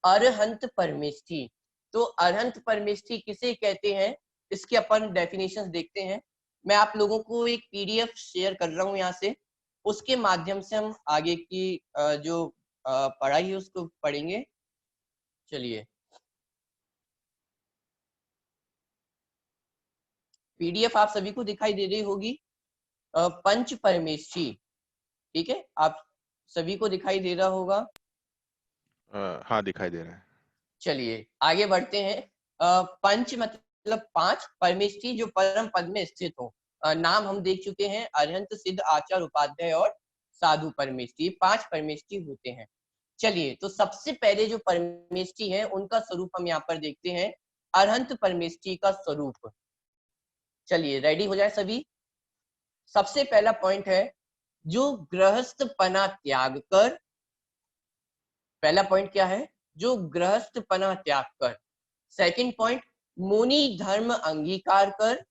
अरहंत परमेष्ठी। तो अरहंत परमेष्ठी किसे कहते हैं इसके अपन डेफिनेशंस देखते हैं। मैं आप लोगों को एक पीडीएफ शेयर कर रहा हूँ यहाँ से, उसके माध्यम से हम आगे की जो पढ़ाई है उसको पढ़ेंगे। चलिए, पीडीएफ आप सभी को दिखाई दे रही होगी। पंच परमेष्ठी, ठीक है, आप सभी को दिखाई दे रहा होगा। हाँ दिखाई दे रहा है। चलिए आगे बढ़ते हैं। पंच मतलब 5, परमेष्ठी जो परम पद में स्थित हो। नाम हम देख चुके हैं, अरहंत, सिद्ध, आचार्य, उपाध्याय और साधु परमेष्ठी। 5 परमेष्ठी होते हैं। चलिए, तो सबसे पहले जो परमेष्ठी है उनका स्वरूप हम यहाँ पर देखते हैं। अरहंत परमेष्ठी का स्वरूप। चलिए रेडी हो जाए सभी। सबसे पहला पॉइंट है, जो गृहस्थ पना त्याग कर पहला पॉइंट क्या है? जो गृहस्थपना त्याग कर। सेकंड पॉइंट, मुनि धर्म अंगीकार कर।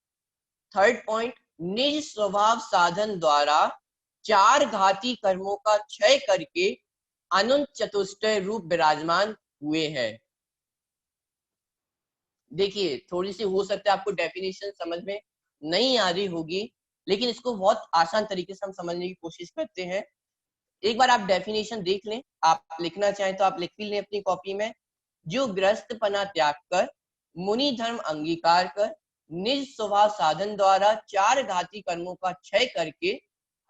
थर्ड पॉइंट, निज स्वभाव साधन द्वारा 4 घाती कर्मों का क्षय करके अनंत चतुष्टय रूप विराजमान हुए हैं। देखिए, थोड़ी सी हो सकता है आपको डेफिनेशन समझ में नहीं आ रही होगी, लेकिन इसको बहुत आसान तरीके से हम समझने की कोशिश करते हैं। एक बार आप डेफिनेशन देख लें, आप लिखना चाहें तो आप लिख भी लें अपनी कॉपी में। जो गृहस्थपना त्याग कर, मुनि धर्म अंगीकार कर, निज स्वभाव साधन द्वारा 4 घाती कर्मों का क्षय करके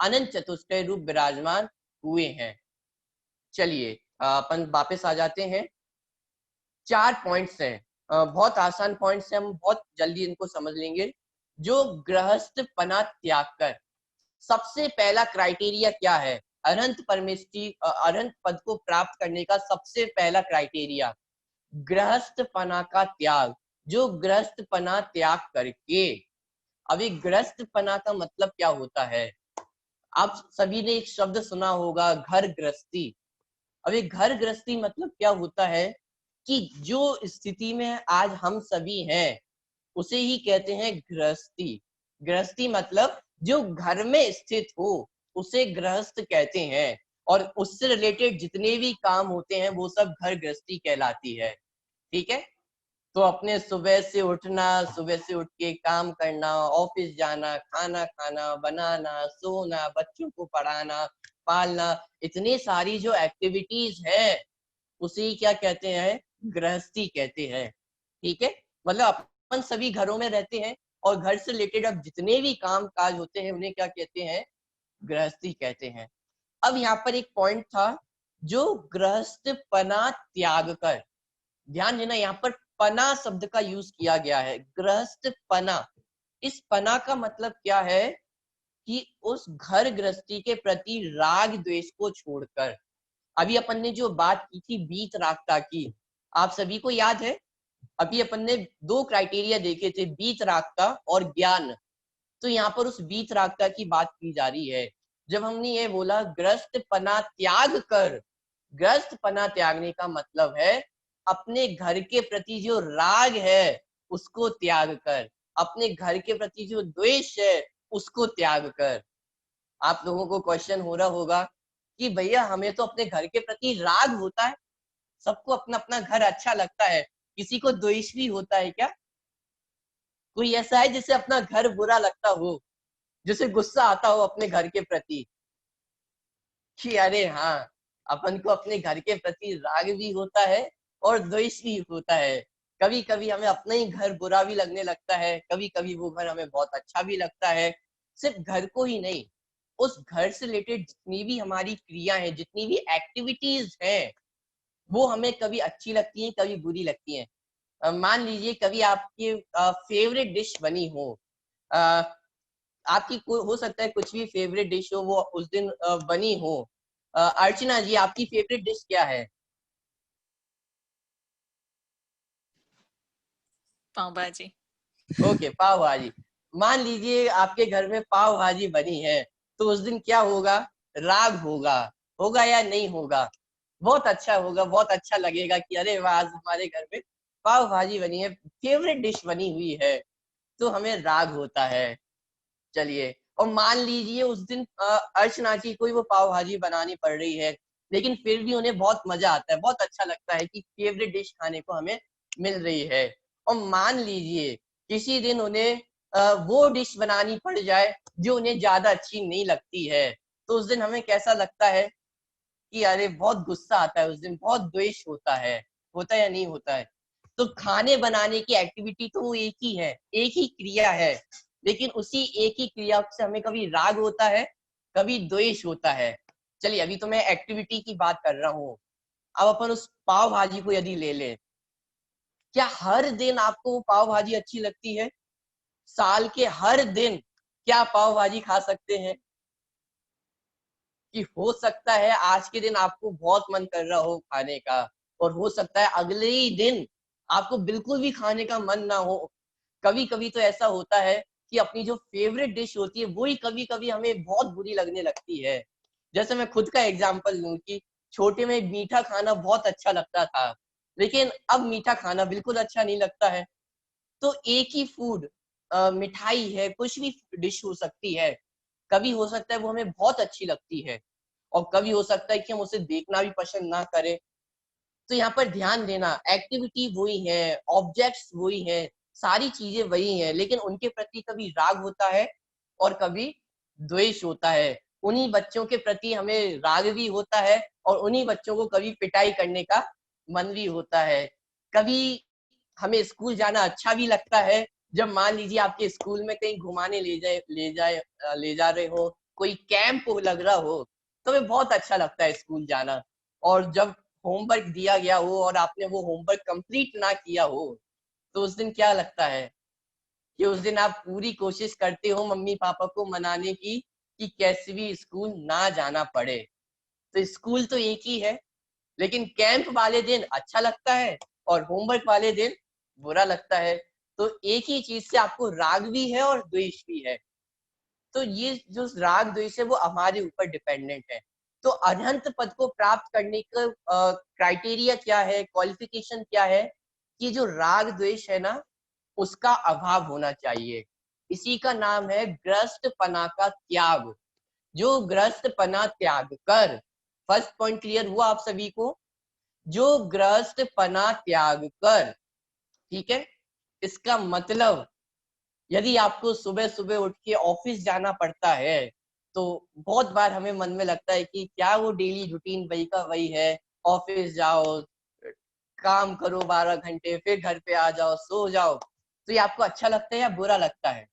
अनंत चतुष्टय रूप विराजमान हुए हैं। चलिए अपन वापस आ जाते हैं। 4 पॉइंट्स हैं, बहुत आसान पॉइंट्स हैं, हम बहुत जल्दी इनको समझ लेंगे। जो गृहस्थपना त्याग कर, सबसे पहला क्राइटेरिया क्या है? अनंत परमेष्टि अनंत पद को प्राप्त करने का सबसे पहला क्राइटेरिया गृहस्थपना का त्याग। जो गृहस्थपना त्याग करके, अभी गृहस्थपना का मतलब क्या होता है? आप सभी ने एक शब्द सुना होगा, घर गृहस्थी। अभी घर गृहस्थी मतलब क्या होता है कि जो स्थिति में आज हम सभी हैं उसे ही कहते हैं गृहस्थी। गृहस्थी मतलब जो घर में स्थित हो उसे गृहस्थ कहते हैं, और उससे रिलेटेड जितने भी काम होते हैं वो सब घर गृहस्थी कहलाती है। ठीक है, तो अपने सुबह से उठना, सुबह से उठ के काम करना, ऑफिस जाना, खाना खाना, बनाना, सोना, बच्चों को पढ़ाना, पालना, इतनी सारी जो एक्टिविटीज है उसे ही क्या कहते हैं? गृहस्थी कहते हैं। ठीक है, मतलब अपन सभी घरों में रहते हैं और घर से रिलेटेड अब जितने भी काम काज होते हैं उन्हें क्या कहते हैं? गृहस्थी कहते हैं। अब यहाँ पर एक पॉइंट था, जो गृहस्थपना त्याग कर। ध्यान देना, यहाँ पर पना शब्द का यूज किया गया है, गृहस्थपना। इस पना का मतलब क्या है कि उस घर गृहस्थी के प्रति राग द्वेष को छोड़कर। अभी अपन ने जो बात की थी वीतरागता की, आप सभी को याद है? अभी अपन ने 2 क्राइटेरिया देखे थे, वीतरागता और ज्ञान। तो यहाँ पर उस वीतरागता की बात की जा रही है। जब हमने ये बोला गृहस्थपना त्याग कर, गृहस्थपना त्यागने का मतलब है अपने घर के प्रति जो राग है उसको त्याग कर, अपने घर के प्रति जो द्वेष है उसको त्याग कर। आप लोगों को क्वेश्चन हो रहा होगा कि भैया हमें तो अपने घर के प्रति राग होता है, सबको अपना अपना घर अच्छा लगता है, किसी को द्वेष भी होता है क्या? कोई ऐसा है जिसे अपना घर बुरा लगता हो, जिसे गुस्सा आता हो अपने घर के प्रति कि अरे हाँ, अपन को अपने घर के प्रति राग भी होता है और द्वेष भी होता है। कभी कभी हमें अपना ही घर बुरा भी लगने लगता है, कभी कभी वो घर हमें बहुत अच्छा भी लगता है। सिर्फ घर को ही नहीं, उस घर से रिलेटेड जितनी भी हमारी क्रिया है, जितनी भी एक्टिविटीज हैं, वो हमें कभी अच्छी लगती हैं, कभी बुरी लगती हैं। मान लीजिए कभी आपकी फेवरेट डिश बनी हो, आपकी हो सकता है कुछ भी फेवरेट डिश हो वो उस दिन बनी हो। अर्चना जी, आपकी फेवरेट डिश क्या है? पाव भाजी। ओके, पाव भाजी। मान लीजिए आपके घर में पाव भाजी बनी है, तो उस दिन क्या होगा? राग होगा। होगा या नहीं होगा? बहुत अच्छा होगा, बहुत अच्छा लगेगा कि अरे वाह, आज हमारे घर में पाव भाजी बनी है, फेवरेट डिश बनी हुई है, तो हमें राग होता है। चलिए, और मान लीजिए उस दिन अर्चना जी कोई वो पाव भाजी बनानी पड़ रही है, लेकिन फिर भी उन्हें बहुत मजा आता है, बहुत अच्छा लगता है कि फेवरेट डिश खाने को हमें मिल रही है। और मान लीजिए किसी दिन उन्हें वो डिश बनानी पड़ जाए जो उन्हें ज्यादा अच्छी नहीं लगती है, तो उस दिन हमें कैसा लगता है कि अरे बहुत गुस्सा आता है, उस दिन बहुत द्वेष होता है। होता है या नहीं होता है? तो खाने बनाने की एक्टिविटी तो वो एक ही है, एक ही क्रिया है, लेकिन उसी एक ही क्रिया से हमें कभी राग होता है, कभी द्वेष होता है। चलिए, अभी तो मैं एक्टिविटी की बात कर रहा हूँ। अब अपन उस पाव भाजी को यदि ले लें, क्या हर दिन आपको वो पाव भाजी अच्छी लगती है? साल के हर दिन क्या पाव भाजी खा सकते हैं? कि हो सकता है आज के दिन आपको बहुत मन कर रहा हो खाने का, और हो सकता है अगले ही दिन आपको बिल्कुल भी खाने का मन ना हो। कभी कभी तो ऐसा होता है कि अपनी जो फेवरेट डिश होती है वही कभी कभी हमें बहुत बुरी लगने लगती है। जैसे मैं खुद का एग्जांपल लूं कि छोटे में मीठा खाना बहुत अच्छा लगता था, लेकिन अब मीठा खाना बिल्कुल अच्छा नहीं लगता है। तो एक ही फूड, मिठाई है, कुछ भी डिश हो सकती है, कभी हो सकता है वो हमें बहुत अच्छी लगती है और कभी हो सकता है कि हम उसे देखना भी पसंद ना करें। तो यहाँ पर ध्यान देना, एक्टिविटी वही है, ऑब्जेक्ट्स वही है, सारी चीजें वही हैं, लेकिन उनके प्रति कभी राग होता है और कभी द्वेष होता है। उन्हीं बच्चों के प्रति हमें राग भी होता है और उन्हीं बच्चों को कभी पिटाई करने का मन भी होता है। कभी हमें स्कूल जाना अच्छा भी लगता है, जब मान लीजिए आपके स्कूल में कहीं घुमाने ले जा रहे हो, कोई कैंप लग रहा हो, तो हमें बहुत अच्छा लगता है स्कूल जाना। और जब होमवर्क दिया गया हो और आपने वो होमवर्क कंप्लीट ना किया हो, तो उस दिन क्या लगता है कि उस दिन आप पूरी कोशिश करते हो मम्मी पापा को मनाने की कि कैसे भी स्कूल ना जाना पड़े। तो स्कूल तो एक ही है, लेकिन कैंप वाले दिन अच्छा लगता है और होमवर्क वाले दिन बुरा लगता है। तो एक ही चीज से आपको राग भी है और द्वेष भी है। तो ये जो राग द्वेष है वो हमारे ऊपर डिपेंडेंट है। तो अनंत पद को प्राप्त करने का क्राइटेरिया क्या है, क्वालिफिकेशन क्या है, कि जो राग द्वेष है ना, उसका अभाव होना चाहिए। इसी का नाम है ग्रस्तपना का त्याग। जो ग्रस्तपना त्याग कर, फर्स्ट पॉइंट क्लियर हुआ आप सभी को? जो ग्रस्तपना त्याग कर, ठीक है, इसका मतलब यदि आपको सुबह सुबह उठ के ऑफिस जाना पड़ता है, तो बहुत बार हमें मन में लगता है कि क्या वो डेली रूटीन वही का वही है, ऑफिस जाओ, काम करो 12 घंटे, फिर घर पे आ जाओ, सो जाओ। तो ये आपको अच्छा लगता है या बुरा लगता है?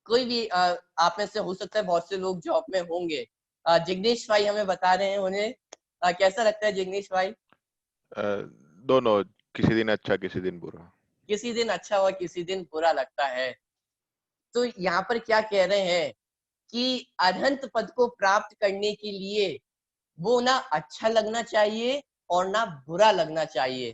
कोई भी आप में से हो सकता है बहुत से लोग जॉब में होंगे। जिग्नेश भाई हमें बता रहे हैं, उन्हें कैसा लगता है जिग्नेश भाई? दोनों, किसी दिन अच्छा किसी दिन बुरा। किसी दिन अच्छा और किसी दिन बुरा लगता है। तो यहाँ पर क्या कह रहे हैं कि अनंत पद को प्राप्त करने के लिए वो ना अच्छा लगना चाहिए और ना बुरा लगना चाहिए।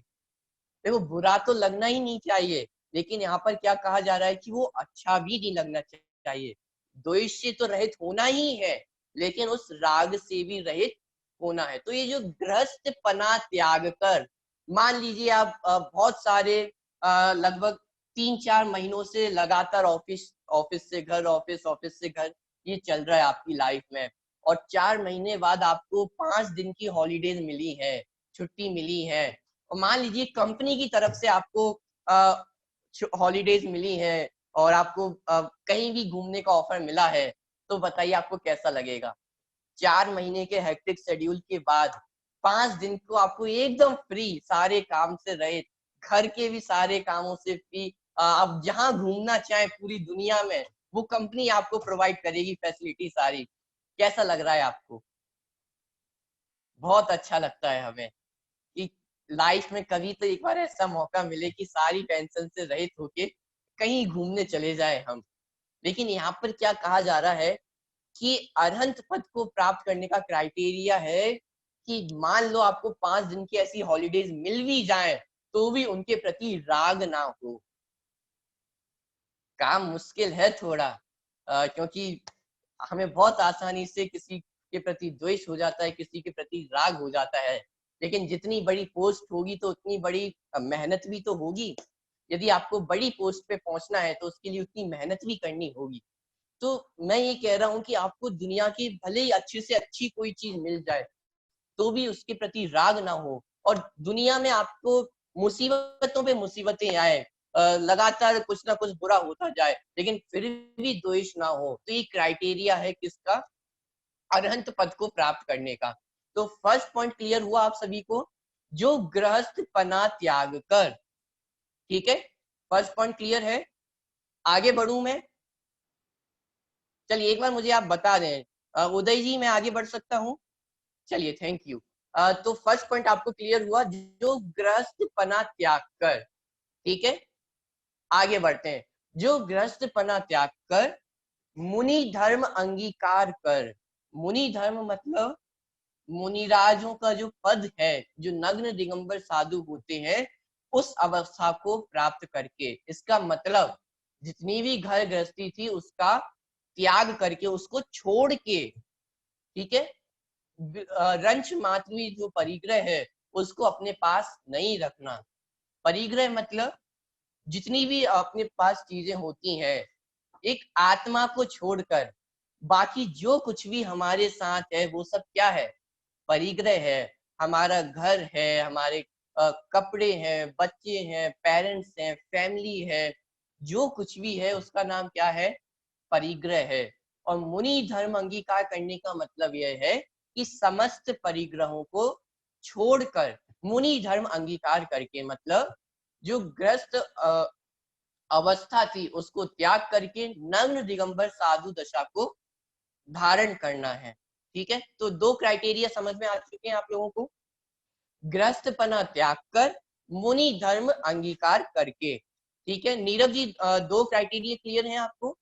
देखो, बुरा तो लगना ही नहीं चाहिए, लेकिन यहाँ पर क्या कहा जा रहा है कि वो अच्छा भी नहीं लगना चाहिए। द्वेष से तो रहित होना ही है, लेकिन उस राग से भी रहित होना है। तो ये जो गृहस्थपना त्याग कर, मान लीजिए आप बहुत सारे लगभग 3-4 महीनों से लगातार ऑफिस ऑफिस से घर, ऑफिस से घर, ये चल रहा है आपकी लाइफ में, और 4 महीने बाद आपको 5 दिन की हॉलीडेज मिली है, छुट्टी मिली है, और मान लीजिए कंपनी की तरफ से आपको हॉलीडेज मिली है और आपको कहीं भी घूमने का ऑफर मिला है, तो बताइए आपको कैसा लगेगा? 4 महीने के हेक्टिक शेड्यूल के बाद 5 दिन को आपको एकदम फ्री, सारे काम से रहित, घर के भी सारे कामों से फ्री, आप जहां घूमना चाहें पूरी दुनिया में, वो कंपनी आपको प्रोवाइड करेगी फैसिलिटी सारी। कैसा लग रहा है आपको? बहुत अच्छा लगता है हमें कि लाइफ में कभी तो एक बार ऐसा मौका मिले कि सारी टेंशन से रहित होके कहीं घूमने चले जाए हम। लेकिन यहाँ पर क्या कहा जा रहा है कि अरहंत पद को प्राप्त करने का क्राइटेरिया है कि मान लो आपको 5 दिन की ऐसी हॉलीडेज मिल भी जाए, तो भी उनके प्रति राग ना हो। काम मुश्किल है थोड़ा, क्योंकि हमें बहुत आसानी से किसी के प्रति द्वेष हो जाता है, किसी के प्रति राग हो जाता है। लेकिन जितनी बड़ी पोस्ट होगी तो उतनी बड़ी मेहनत भी तो होगी। यदि आपको बड़ी पोस्ट पे पहुंचना है तो उसके लिए उतनी मेहनत भी करनी होगी। तो मैं ये कह रहा हूँ कि आपको दुनिया की भले ही अच्छी से अच्छी कोई चीज मिल जाए, तो भी उसके प्रति राग ना हो, और दुनिया में आपको मुसीबतों पे मुसीबतें आए, लगातार कुछ ना कुछ बुरा होता जाए, लेकिन फिर भी द्वेष ना हो। तो ये क्राइटेरिया है किसका? अरहंत पद को प्राप्त करने का। तो फर्स्ट पॉइंट क्लियर हुआ आप सभी को? जो गृहस्थपना त्याग कर, ठीक है, फर्स्ट पॉइंट क्लियर है? आगे बढ़ू मैं? चलिए एक बार मुझे आप बता दें, उदय जी, मैं आगे बढ़ सकता हूँ? चलिए, थैंक यू। तो फर्स्ट पॉइंट आपको क्लियर हुआ, जो गृहस्थपना त्याग कर, ठीक है। आगे बढ़ते हैं। जो गृहस्थपना त्याग कर मुनि धर्म अंगीकार कर। मुनि धर्म मतलब मुनिराजों का जो पद है, जो नग्न दिगंबर साधु होते हैं, उस अवस्था को प्राप्त करके, इसका मतलब जितनी भी घर गृहस्थी थी उसका त्याग करके, उसको छोड़ के, ठीक है, रंच मात्री जो परिग्रह है उसको अपने पास नहीं रखना। परिग्रह मतलब जितनी भी अपने पास चीजें होती हैं, एक आत्मा को छोड़कर बाकी जो कुछ भी हमारे साथ है वो सब क्या है? परिग्रह है। हमारा घर है, हमारे कपड़े हैं, बच्चे हैं, पेरेंट्स हैं, फैमिली है, जो कुछ भी है उसका नाम क्या है? परिग्रह है। और मुनि धर्म अंगीकार करने का मतलब यह है कि समस्त परिग्रहों को छोड़कर मुनि धर्म अंगीकार करके, मतलब जो ग्रस्त अवस्था थी उसको त्याग करके नग्न दिगंबर साधु दशा को धारण करना है। ठीक है, तो 2 क्राइटेरिया समझ में आ चुके हैं आप लोगों को। ग्रस्तपना त्याग कर मुनि धर्म अंगीकार करके। ठीक है नीरव जी, 2 क्राइटेरिया क्लियर हैं आपको?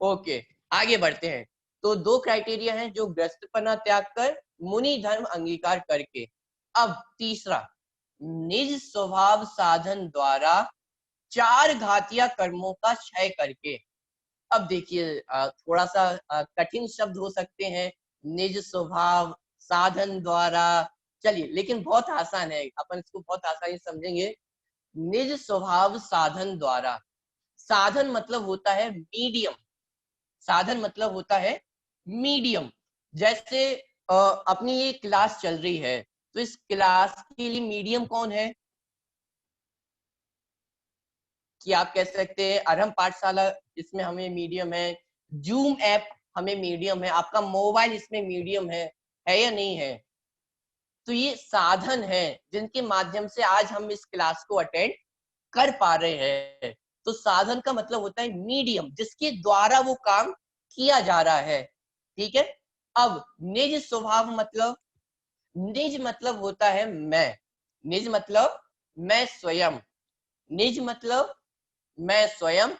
ओके, आगे बढ़ते हैं। तो 2 क्राइटेरिया हैं, जो ग्रस्तपना त्याग कर मुनि धर्म अंगीकार करके। अब तीसरा, निज स्वभाव साधन द्वारा 4 घातिया कर्मों का क्षय करके। अब देखिए थोड़ा सा कठिन शब्द हो सकते हैं, निज स्वभाव साधन द्वारा, चलिए लेकिन बहुत आसान है, अपन इसको बहुत आसानी से समझेंगे। निज स्वभाव साधन द्वारा, साधन मतलब होता है मीडियम, साधन मतलब होता है मीडियम। जैसे अपनी ये क्लास चल रही है, तो इस क्लास के लिए मीडियम कौन है? कि आप कह सकते हैं अरहम पाठशाला इसमें हमें मीडियम है, जूम ऐप हमें मीडियम है, आपका मोबाइल इसमें मीडियम है या नहीं है? तो ये साधन है जिनके माध्यम से आज हम इस क्लास को अटेंड कर पा रहे हैं। तो साधन का मतलब होता है मीडियम, जिसके द्वारा वो काम किया जा रहा है। ठीक है, अब निज स्वभाव मतलब, निज मतलब होता है मैं, निज मतलब मैं स्वयं, निज मतलब मैं स्वयं,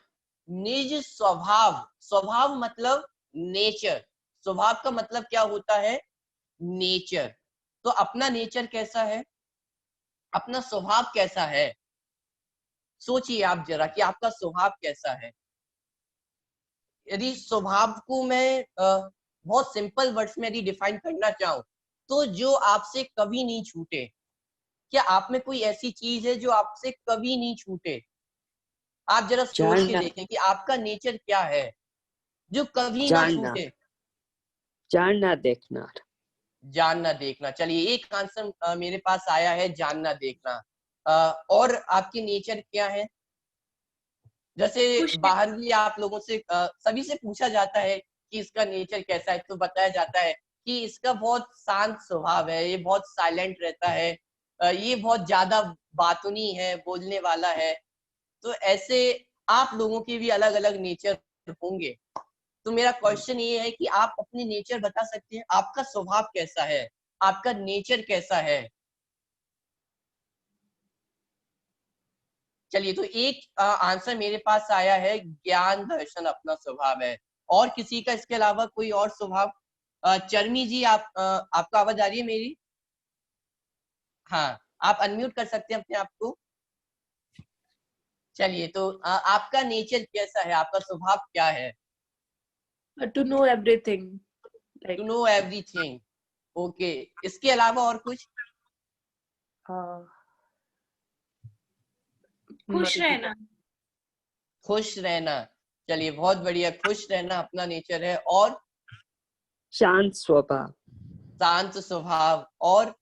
निज स्वभाव, स्वभाव मतलब नेचर, स्वभाव का मतलब क्या होता है? नेचर। तो अपना नेचर कैसा है, अपना स्वभाव कैसा है? सोचिए आप जरा कि आपका स्वभाव कैसा है। यदि स्वभाव को मैं बहुत सिंपल वर्ड्स में यदि डिफाइन करना चाहूं, तो जो आपसे कभी नहीं छूटे। क्या आप में कोई ऐसी चीज है जो आपसे कभी नहीं छूटे? आप जरा सोच के देखें कि आपका नेचर क्या है जो कभी ना छूटे। जानना देखना, जानना देखना, चलिए एक आंसर मेरे पास आया है, जानना देखना। और आपकी नेचर क्या है? जैसे बाहर भी आप लोगों से सभी से पूछा जाता है कि इसका नेचर कैसा है, तो बताया जाता है कि इसका बहुत शांत स्वभाव है, ये बहुत साइलेंट रहता है, ये बहुत ज्यादा बातूनी है, बोलने वाला है। तो ऐसे आप लोगों के भी अलग अलग नेचर होंगे। तो मेरा क्वेश्चन ये है कि आप अपनी नेचर बता सकते हैं, आपका स्वभाव कैसा है, आपका नेचर कैसा है? चलिए, तो एक आंसर मेरे पास आया है, ज्ञान दर्शन अपना स्वभाव है। और किसी का इसके अलावा कोई और स्वभाव? चर्मी जी, आपका आवाज आ रही है मेरी? हाँ, आप अनम्यूट कर सकते हैं अपने आप को। चलिए, तो आपका नेचर कैसा है, आपका स्वभाव क्या है? To know everything. To know everything. Okay, इसके अलावा और कुछ? खुश रहना। खुश रहना, चलिए बहुत बढ़िया, खुश रहना अपना नेचर है। और शांत स्वभाव, शांत स्वभाव। और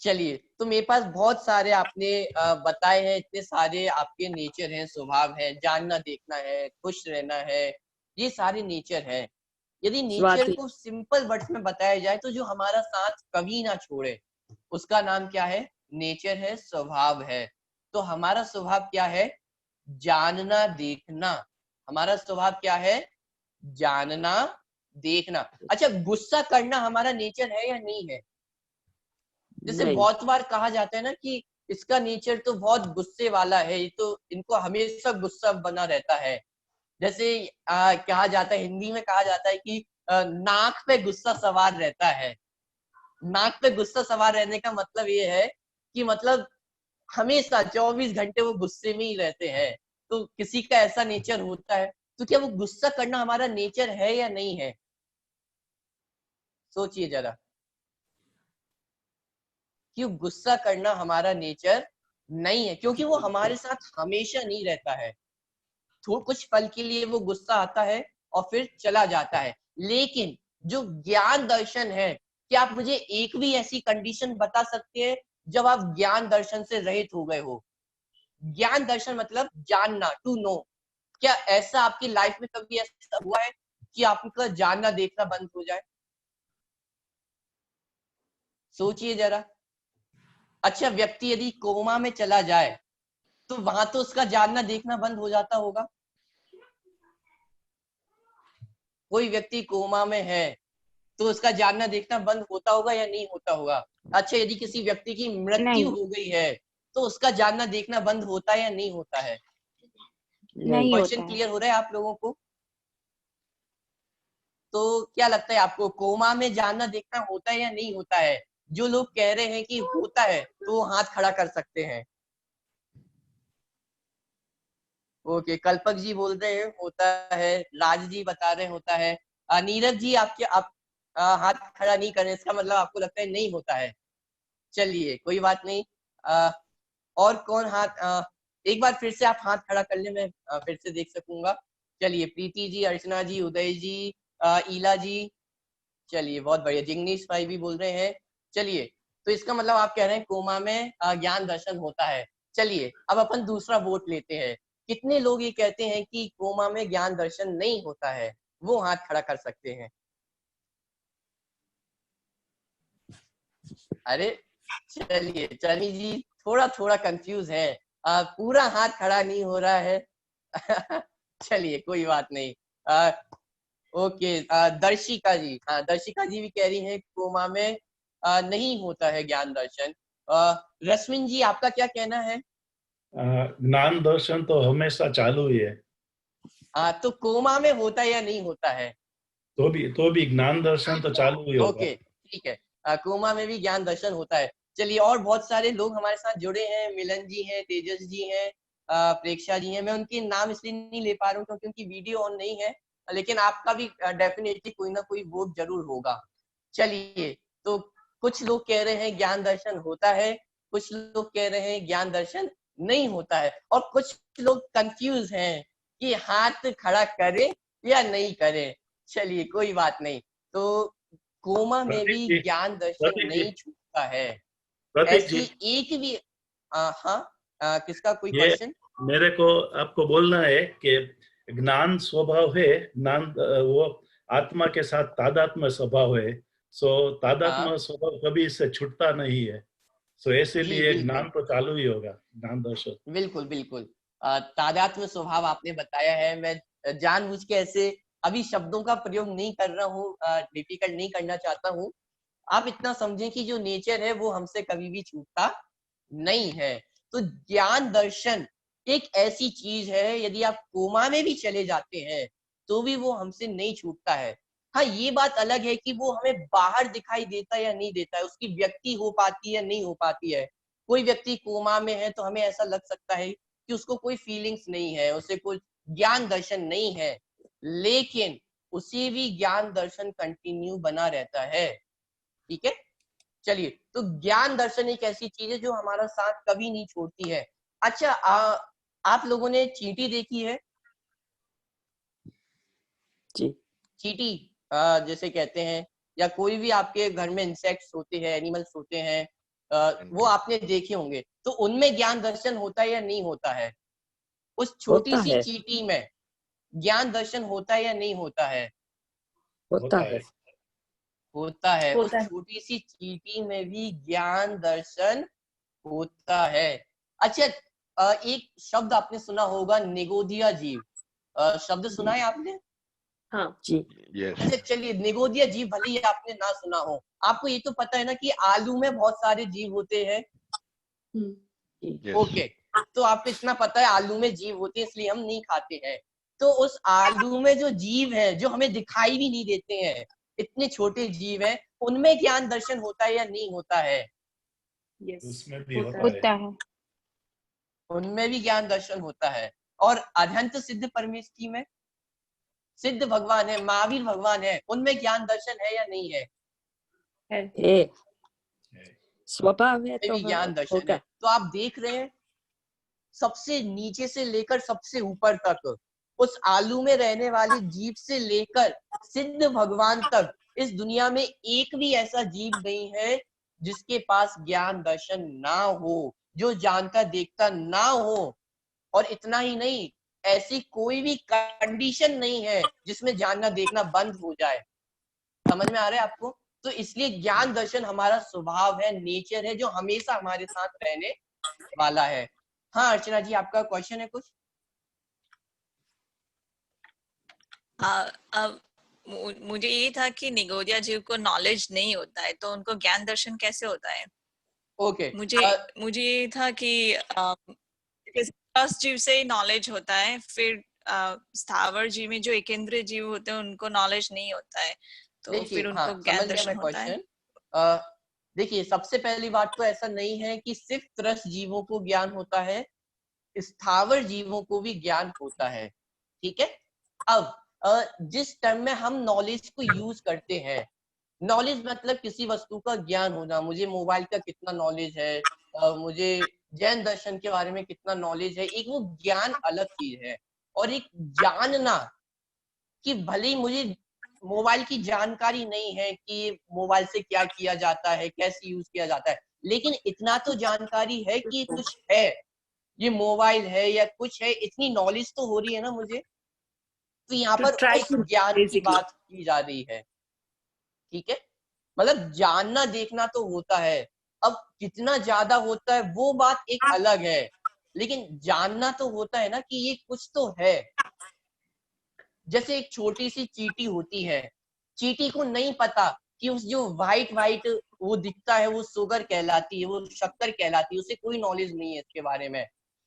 चलिए, तो मेरे पास बहुत सारे आपने बताए हैं, इतने सारे आपके नेचर हैं, स्वभाव है, जानना देखना है, खुश रहना है, ये सारे नेचर है। यदि नेचर को सिंपल वर्ड्स में बताया जाए तो जो हमारा साथ कभी ना छोड़े उसका नाम क्या है? नेचर है, स्वभाव है। तो हमारा स्वभाव क्या है? जानना देखना। हमारा स्वभाव क्या है? जानना देखना। अच्छा, गुस्सा करना हमारा नेचर है या नहीं है? जैसे बहुत बार कहा जाता है ना कि इसका नेचर तो बहुत गुस्से वाला है, ये तो इनको हमेशा गुस्सा बना रहता है। जैसे कहा जाता है, हिंदी में कहा जाता है कि नाक पे गुस्सा सवार रहता है। नाक पे गुस्सा सवार रहने का मतलब ये है कि मतलब हमेशा 24 घंटे वो गुस्से में ही रहते हैं। तो किसी का ऐसा नेचर होता है, तो क्या वो गुस्सा करना हमारा नेचर है या नहीं है? सोचिए जरा, क्यों गुस्सा करना हमारा नेचर नहीं है? क्योंकि वो हमारे साथ हमेशा नहीं रहता है। तो कुछ पल के लिए वो गुस्सा आता है और फिर चला जाता है। लेकिन जो ज्ञान दर्शन है, क्या आप मुझे एक भी ऐसी कंडीशन बता सकते हैं जब आप ज्ञान दर्शन से रहित हो गए हो? ज्ञान दर्शन मतलब जानना, टू नो। क्या ऐसा आपकी लाइफ में कभी ऐसा हुआ है कि आपका जानना देखना बंद हो जाए? सोचिए जरा। अच्छा, व्यक्ति यदि कोमा में चला जाए तो वहां तो उसका जानना देखना बंद हो जाता होगा। कोई व्यक्ति कोमा में है तो उसका जानना देखना बंद होता होगा या नहीं होता होगा? अच्छा, यदि किसी व्यक्ति की मृत्यु नहीं। हो गई है तो उसका जानना देखना बंद होता है या नहीं होता है? नहीं क्वेश्चन होता है। क्लियर हो रहा है आप लोगों को? तो क्या लगता है आपको, कोमा में जानना देखना होता है या नहीं होता है? जो लोग कह रहे हैं कि होता है तो वो हाथ खड़ा कर सकते हैं। ओके, कल्पक जी बोल रहे हैं होता है, राज जी बता रहे हैं होता है, नीरज जी आप हाथ खड़ा नहीं कर रहे, इसका मतलब आपको लगता है नहीं होता है। चलिए कोई बात नहीं। और कौन हाथ, एक बार फिर से आप हाथ खड़ा कर ले, मैं फिर से देख सकूंगा। चलिए, प्रीति जी, अर्चना जी, उदय जी, ईला जी, चलिए बहुत बढ़िया। जिग्नेश भाई भी बोल रहे हैं। चलिए, तो इसका मतलब आप कह रहे हैं कोमा में ज्ञान दर्शन होता है। चलिए अब अपन दूसरा वोट लेते हैं। कितने लोग ये कहते हैं कि कोमा में ज्ञान दर्शन नहीं होता है? वो हाथ खड़ा कर सकते हैं। अरे चलिए, चली जी थोड़ा थोड़ा कंफ्यूज है, पूरा हाथ खड़ा नहीं हो रहा है। चलिए कोई बात नहीं। ओके, दर्शिका जी, हाँ दर्शिका जी भी कह रही हैं कोमा में नहीं होता है ज्ञान दर्शन। रश्मिन जी, आपका क्या कहना है? ज्ञान दर्शन तो हमेशा चालू ही है। तो कोमा में होता है या नहीं होता है? तो भी ज्ञान दर्शन तो चालू ही होगा। ओके ठीक है, कोमा में भी ज्ञान दर्शन होता है। चलिए, और बहुत सारे लोग हमारे साथ जुड़े हैं, मिलन जी हैं, तेजस जी हैं, प्रेक्षा जी हैं। मैं उनके नाम इसलिए नहीं ले पा रहा हूँ क्योंकि उनकी वीडियो ऑन नहीं है, लेकिन आपका भी डेफिनेटली कोई ना कोई वोट जरूर होगा। चलिए, तो कुछ लोग कह रहे हैं ज्ञान दर्शन होता है, कुछ लोग कह रहे हैं ज्ञान दर्शन नहीं होता है, और कुछ लोग कंफ्यूज हैं कि हाथ खड़ा करें या नहीं करें। चलिए कोई बात नहीं। तो कोमा में भी प्रतीक जी, ज्ञान दर्शन प्रतीक जी, नहीं छूटता है। प्रतीक जी, ऐसी एक भी हाँ, किसका कोई ये क्वेश्चन? मेरे को आपको बोलना है कि ज्ञान स्वभाव है, ज्ञान वो आत्मा के साथ तादात्म्य स्वभाव है। सो तादात्म्य हाँ स्वभाव कभी इससे छूटता नहीं है। सो जी इसीलिए बिल्कुल ज्ञान तो चालू ही होगा, ज्ञान दर्शन। बिल्कुल बिल्कुल। तादात्म्य स्वभाव आपने बताया है। मैं जानबूझ के ऐसे अभी शब्दों का प्रयोग नहीं कर रहा हूँ, डिफिकल्ट नहीं करना चाहता हूँ। आप इतना समझें कि जो नेचर है वो हमसे कभी भी छूटता नहीं है। तो ज्ञान दर्शन एक ऐसी चीज है, यदि आप कोमा में भी चले जाते हैं तो भी वो हमसे नहीं छूटता है। हाँ, ये बात अलग है कि वो हमें बाहर दिखाई देता है या नहीं देता है, उसकी व्यक्ति हो पाती है या नहीं हो पाती है। कोई व्यक्ति कोमा में है तो हमें ऐसा लग सकता है कि उसको कोई फीलिंग्स नहीं है, उसे कोई ज्ञान दर्शन नहीं है, लेकिन उसे भी ज्ञान दर्शन कंटिन्यू बना रहता है। ठीक है, चलिए, तो ज्ञान दर्शन एक ऐसी चीज है जो हमारा साथ कभी नहीं छोड़ती है। अच्छा, आप लोगों ने चींटी देखी है? जी चींटी जैसे कहते हैं, या कोई भी आपके घर में इंसेक्ट्स होते हैं, एनिमल्स होते हैं, वो आपने देखे होंगे। तो उनमें ज्ञान दर्शन होता है या नहीं होता है? उस छोटी होता सी है, चींटी में ज्ञान दर्शन होता है या नहीं होता है? होता होता है। है। होता है। उस होता है। छोटी सी चींटी में भी ज्ञान दर्शन होता है। अच्छा, एक शब्द आपने सुना होगा, निगोदिया जीव। शब्द सुना है आपने? हाँ। जी Yes. अच्छा चलिए, निगोदिया जीव भले ही आपने ना सुना हो, आपको ये तो पता है ना कि आलू में बहुत सारे जीव होते हैं। हम्म। Yes. ओके, तो आपको इतना पता है आलू में जीव होते हैं इसलिए हम नहीं खाते हैं। तो उस आलू में जो जीव है, जो हमें दिखाई भी नहीं देते हैं, इतने छोटे जीव हैं, उनमें ज्ञान दर्शन होता है या नहीं होता है? यस, उसमें भी होता है। होता है। होता है। उनमें भी ज्ञान दर्शन होता है। और अनंत सिद्ध परमेष्ठी में सिद्ध भगवान है, महावीर भगवान है, उनमें ज्ञान दर्शन है या नहीं है? है स्वभाव है तो भी ज्ञान दर्शन होगा। है। तो आप देख रहे हैं सबसे नीचे से लेकर सबसे ऊपर तक, उस आलू में रहने वाली जीव से लेकर सिद्ध भगवान तक, इस दुनिया में एक भी ऐसा जीव नहीं है जिसके पास ज्ञान दर्शन ना हो, जो जानता देखता ना हो। और इतना ही नहीं, ऐसी कोई भी कंडीशन नहीं है जिसमें जानना देखना बंद हो जाए। समझ में आ रहा है आपको? तो इसलिए ज्ञान दर्शन हमारा स्वभाव है, नेचर है, जो हमेशा हमारे साथ रहने वाला है। हाँ अर्चना जी, आपका क्वेश्चन है कुछ? अब मुझे ये था कि निगोदिया जीव को नॉलेज नहीं होता है तो उनको ज्ञान दर्शन कैसे होता है? ओके, मुझे ये था कि फर्स्ट जीव से ही नॉलेज होता है, फिर स्थावर जीव में जो एकेंद्रीय जीव होते हैं उनको नॉलेज नहीं होता है, तो फिर उनको ज्ञान दर्शन होता है। देखिए, सबसे पहली बात तो ऐसा नहीं है कि सिर्फ त्रस्त जीवों को ज्ञान होता है, स्थावर जीवों को भी ज्ञान होता है। ठीक है, अब जिस टर्म में हम नॉलेज को यूज करते हैं, नॉलेज मतलब किसी वस्तु का ज्ञान होना। मुझे मोबाइल का कितना नॉलेज है, मुझे जैन दर्शन के बारे में कितना नॉलेज है, एक वो ज्ञान अलग चीज है। और एक जानना कि भले ही मुझे मोबाइल की जानकारी नहीं है कि मोबाइल से क्या किया जाता है, कैसे यूज किया जाता है, लेकिन इतना तो जानकारी है कि कुछ है, ये मोबाइल है या कुछ है, इतनी नॉलेज तो हो रही है ना मुझे। तो यहाँ पर उस ज्ञान की बात की जा रही है। ठीक है, मतलब जानना देखना तो होता है, अब कितना ज्यादा होता है वो बात एक अलग है, लेकिन जानना तो होता है ना कि ये कुछ तो है। जैसे एक छोटी सी चींटी होती है, चींटी को नहीं पता कि उस जो व्हाइट व्हाइट वो दिखता है वो शुगर कहलाती है, वो शक्कर कहलाती है, उसे कोई नॉलेज नहीं है इसके बारे में।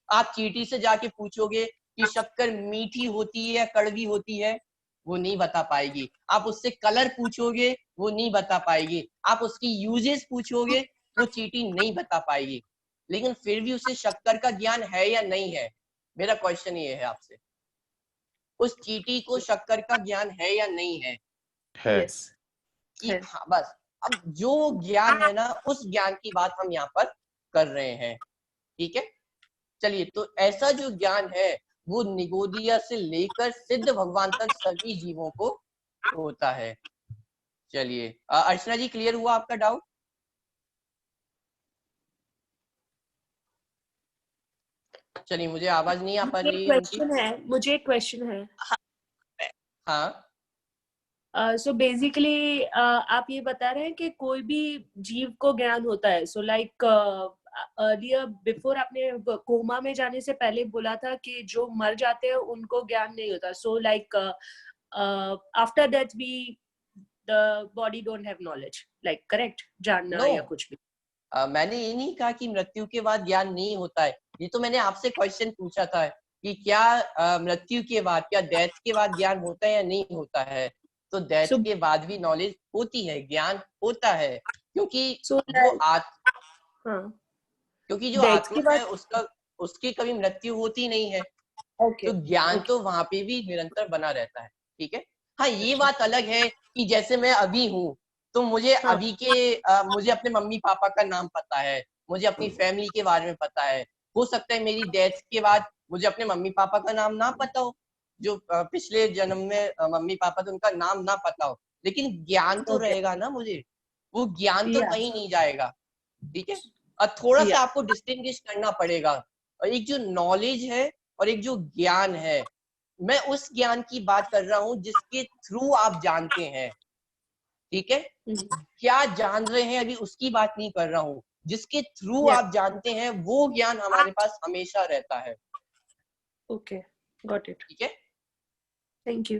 आप चींटी से जाके पूछोगे कि शक्कर मीठी होती है या कड़वी होती है, वो नहीं बता पाएगी। आप उससे कलर पूछोगे, वो नहीं बता पाएगी। आप उसकी यूजेस पूछोगे, वो चींटी नहीं बता पाएगी। लेकिन फिर भी उसे शक्कर का ज्ञान है या नहीं है, मेरा क्वेश्चन ये है आपसे। उस चींटी को शक्कर का ज्ञान है या नहीं है? Yes. हाँ, बस अब जो ज्ञान है ना, उस ज्ञान की बात हम यहाँ पर कर रहे हैं। ठीक है, चलिए, तो ऐसा जो ज्ञान है वो निगोदिया से लेकर सिद्ध भगवान तक सभी जीवों को होता है। चलिए, अर्चना जी, क्लियर हुआ आपका डाउट? चलिए, मुझे आवाज नहीं आ पा रही है उनकी। मुझे एक क्वेश्चन है। हाँ, सो बेसिकली आप ये बता रहे हैं कि कोई भी जीव को ज्ञान होता है। सो लाइक अर्लियर बिफोर आपने कोमा में जाने से पहले बोला था कि जो मर जाते हैं उनको ज्ञान नहीं होता। So like after that we the body don't have knowledge, like correct, जानना या कुछ भी। मैंने ये नहीं कहा कि मृत्यु के बाद ज्ञान नहीं होता है। ये तो मैंने आपसे क्वेश्चन पूछा था कि क्या मृत्यु के बाद, क्या डेथ के बाद ज्ञान होता है या नहीं होता है। तो डेथ के बाद भी नॉलेज होती है, ज्ञान होता है, क्योंकि क्योंकि जो आत्मा है उसकी कभी मृत्यु होती नहीं है। तो ज्ञान तो वहां पे भी निरंतर बना रहता है। ठीक है, हाँ, ये बात अलग है कि जैसे मैं अभी हूँ, तो मुझे अभी के मुझे अपने मम्मी पापा का नाम पता है, मुझे अपनी फैमिली के बारे में पता है। हो सकता है मेरी डेथ के बाद मुझे अपने मम्मी पापा का नाम ना पता हो, जो पिछले जन्म में मम्मी पापा थे उनका नाम ना पता हो, लेकिन ज्ञान तो रहेगा ना मुझे, वो ज्ञान तो कहीं नहीं जाएगा। ठीक है, और थोड़ा सा आपको डिस्टिंग्विश करना पड़ेगा, और एक जो नॉलेज है और एक जो ज्ञान है, मैं उस ज्ञान की बात कर रहा हूँ जिसके थ्रू आप जानते हैं। ठीक है, क्या जान रहे हैं अभी उसकी बात नहीं कर रहा हूँ, जिसके थ्रू आप जानते हैं वो ज्ञान हमारे पास हमेशा रहता है। Okay, got it. ठीक है, थैंक यू।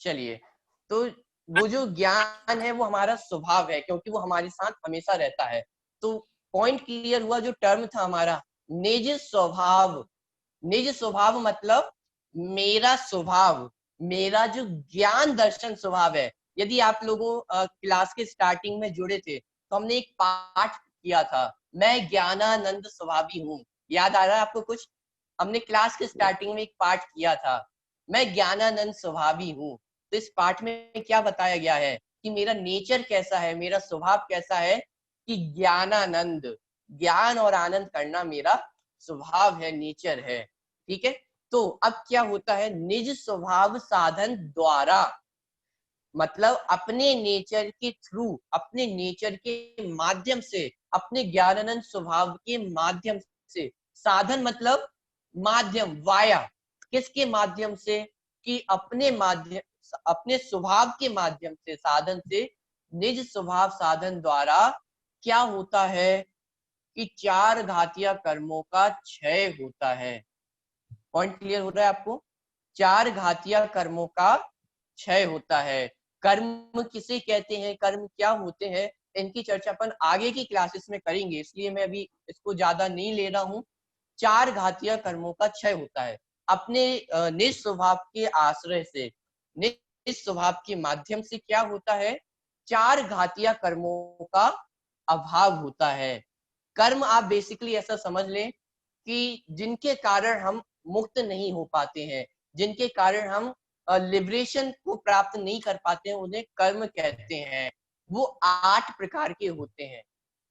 चलिए, तो वो जो ज्ञान है वो हमारा स्वभाव है, क्योंकि वो हमारे साथ हमेशा रहता है। तो पॉइंट क्लियर हुआ। जो टर्म था हमारा निज स्वभाव, निज स्वभाव मतलब मेरा स्वभाव, मेरा जो ज्ञान दर्शन स्वभाव है। यदि आप लोगों क्लास के स्टार्टिंग में जुड़े थे तो हमने एक पाठ किया था, मैं ज्ञानानंद स्वभावी हूँ। याद आ रहा है आपको कुछ? हमने क्लास के स्टार्टिंग में एक पाठ किया था, मैं ज्ञानानंद स्वभावी हूँ। तो इस पाठ में क्या बताया गया है कि मेरा नेचर कैसा है, मेरा स्वभाव कैसा है कि ज्ञानानंद, ज्ञान और आनंद करना मेरा स्वभाव है, नेचर है। ठीक है, तो अब क्या होता है, निज स्वभाव साधन द्वारा, मतलब अपने नेचर के थ्रू, अपने नेचर के माध्यम से, अपने ज्ञानानंद स्वभाव के माध्यम से, साधन मतलब माध्यम, वाया, किसके माध्यम से, कि अपने माध्यम, अपने स्वभाव के माध्यम से, साधन से, निज स्वभाव साधन द्वारा क्या होता है कि 4 घातीय कर्मों का क्षय होता है। पॉइंट क्लियर हो रहा है आपको? 4 घातीय कर्मों का क्षय होता है। कर्म किसे कहते हैं, कर्म क्या होते हैं, इनकी चर्चा अपन आगे की क्लासेस में करेंगे, इसलिए मैं अभी इसको ज्यादा नहीं ले रहा हूँ। 4 घातीय कर्मों का क्षय होता है अपने निज स्वभाव के आश्रय से, निज स्वभाव के माध्यम से क्या होता है, 4 घातीय कर्मों का अभाव होता है। कर्म आप बेसिकली ऐसा समझ लें कि जिनके कारण हम मुक्त नहीं हो पाते हैं, जिनके कारण हम लिबरेशन को प्राप्त नहीं कर पाते हैं, उन्हें कर्म कहते हैं। वो 8 प्रकार के होते हैं।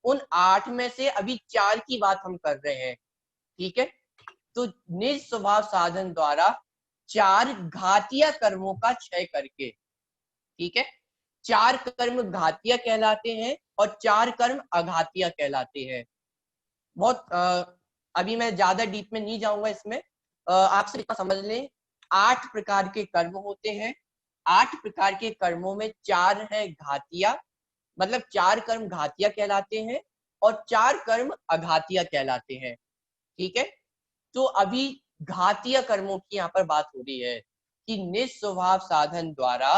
उन 8 में से अभी 4 की बात हम कर रहे हैं। ठीक है, तो निज स्वभाव साधन द्वारा 4 घातीय कर्मों का क्षय करके, ठीक है, 4 कर्म घातीय कहलाते हैं और 4 कर्म अघातीय कहलाते हैं। बहुत अभी मैं ज्यादा डीप में नहीं जाऊंगा इसमें, आप सिर्फ इतना समझ लें 8 प्रकार के कर्म होते हैं। 8 प्रकार के कर्मों में 4 है घातीय, मतलब 4 कर्म घातीय कहलाते हैं और 4 कर्म अघातीय कहलाते हैं। ठीक है, तो अभी घातीय कर्मों की यहाँ पर बात हो रही है कि निस्वभाव साधन द्वारा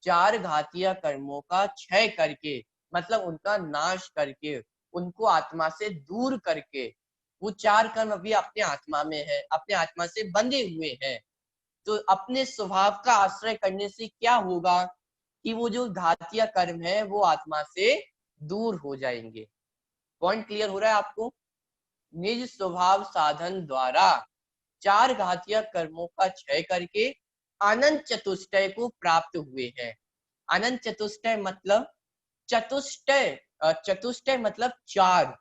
4 घातीय कर्मों का क्षय करके, मतलब उनका नाश करके, उनको आत्मा से दूर करके, वो 4 कर्म अभी अपने आत्मा में है, अपने आत्मा से बंधे हुए हैं। तो अपने स्वभाव का आश्रय करने से क्या होगा कि वो जो घातीय कर्म है वो आत्मा से दूर हो जाएंगे। पॉइंट क्लियर हो रहा है आपको? निज स्वभाव साधन द्वारा 4 घातीय कर्मों का क्षय करके अनंत चतुष्टय को प्राप्त हुए हैं। अनंत चतुष्टय मतलब चतुष्टय, चतुष्टय मतलब 4।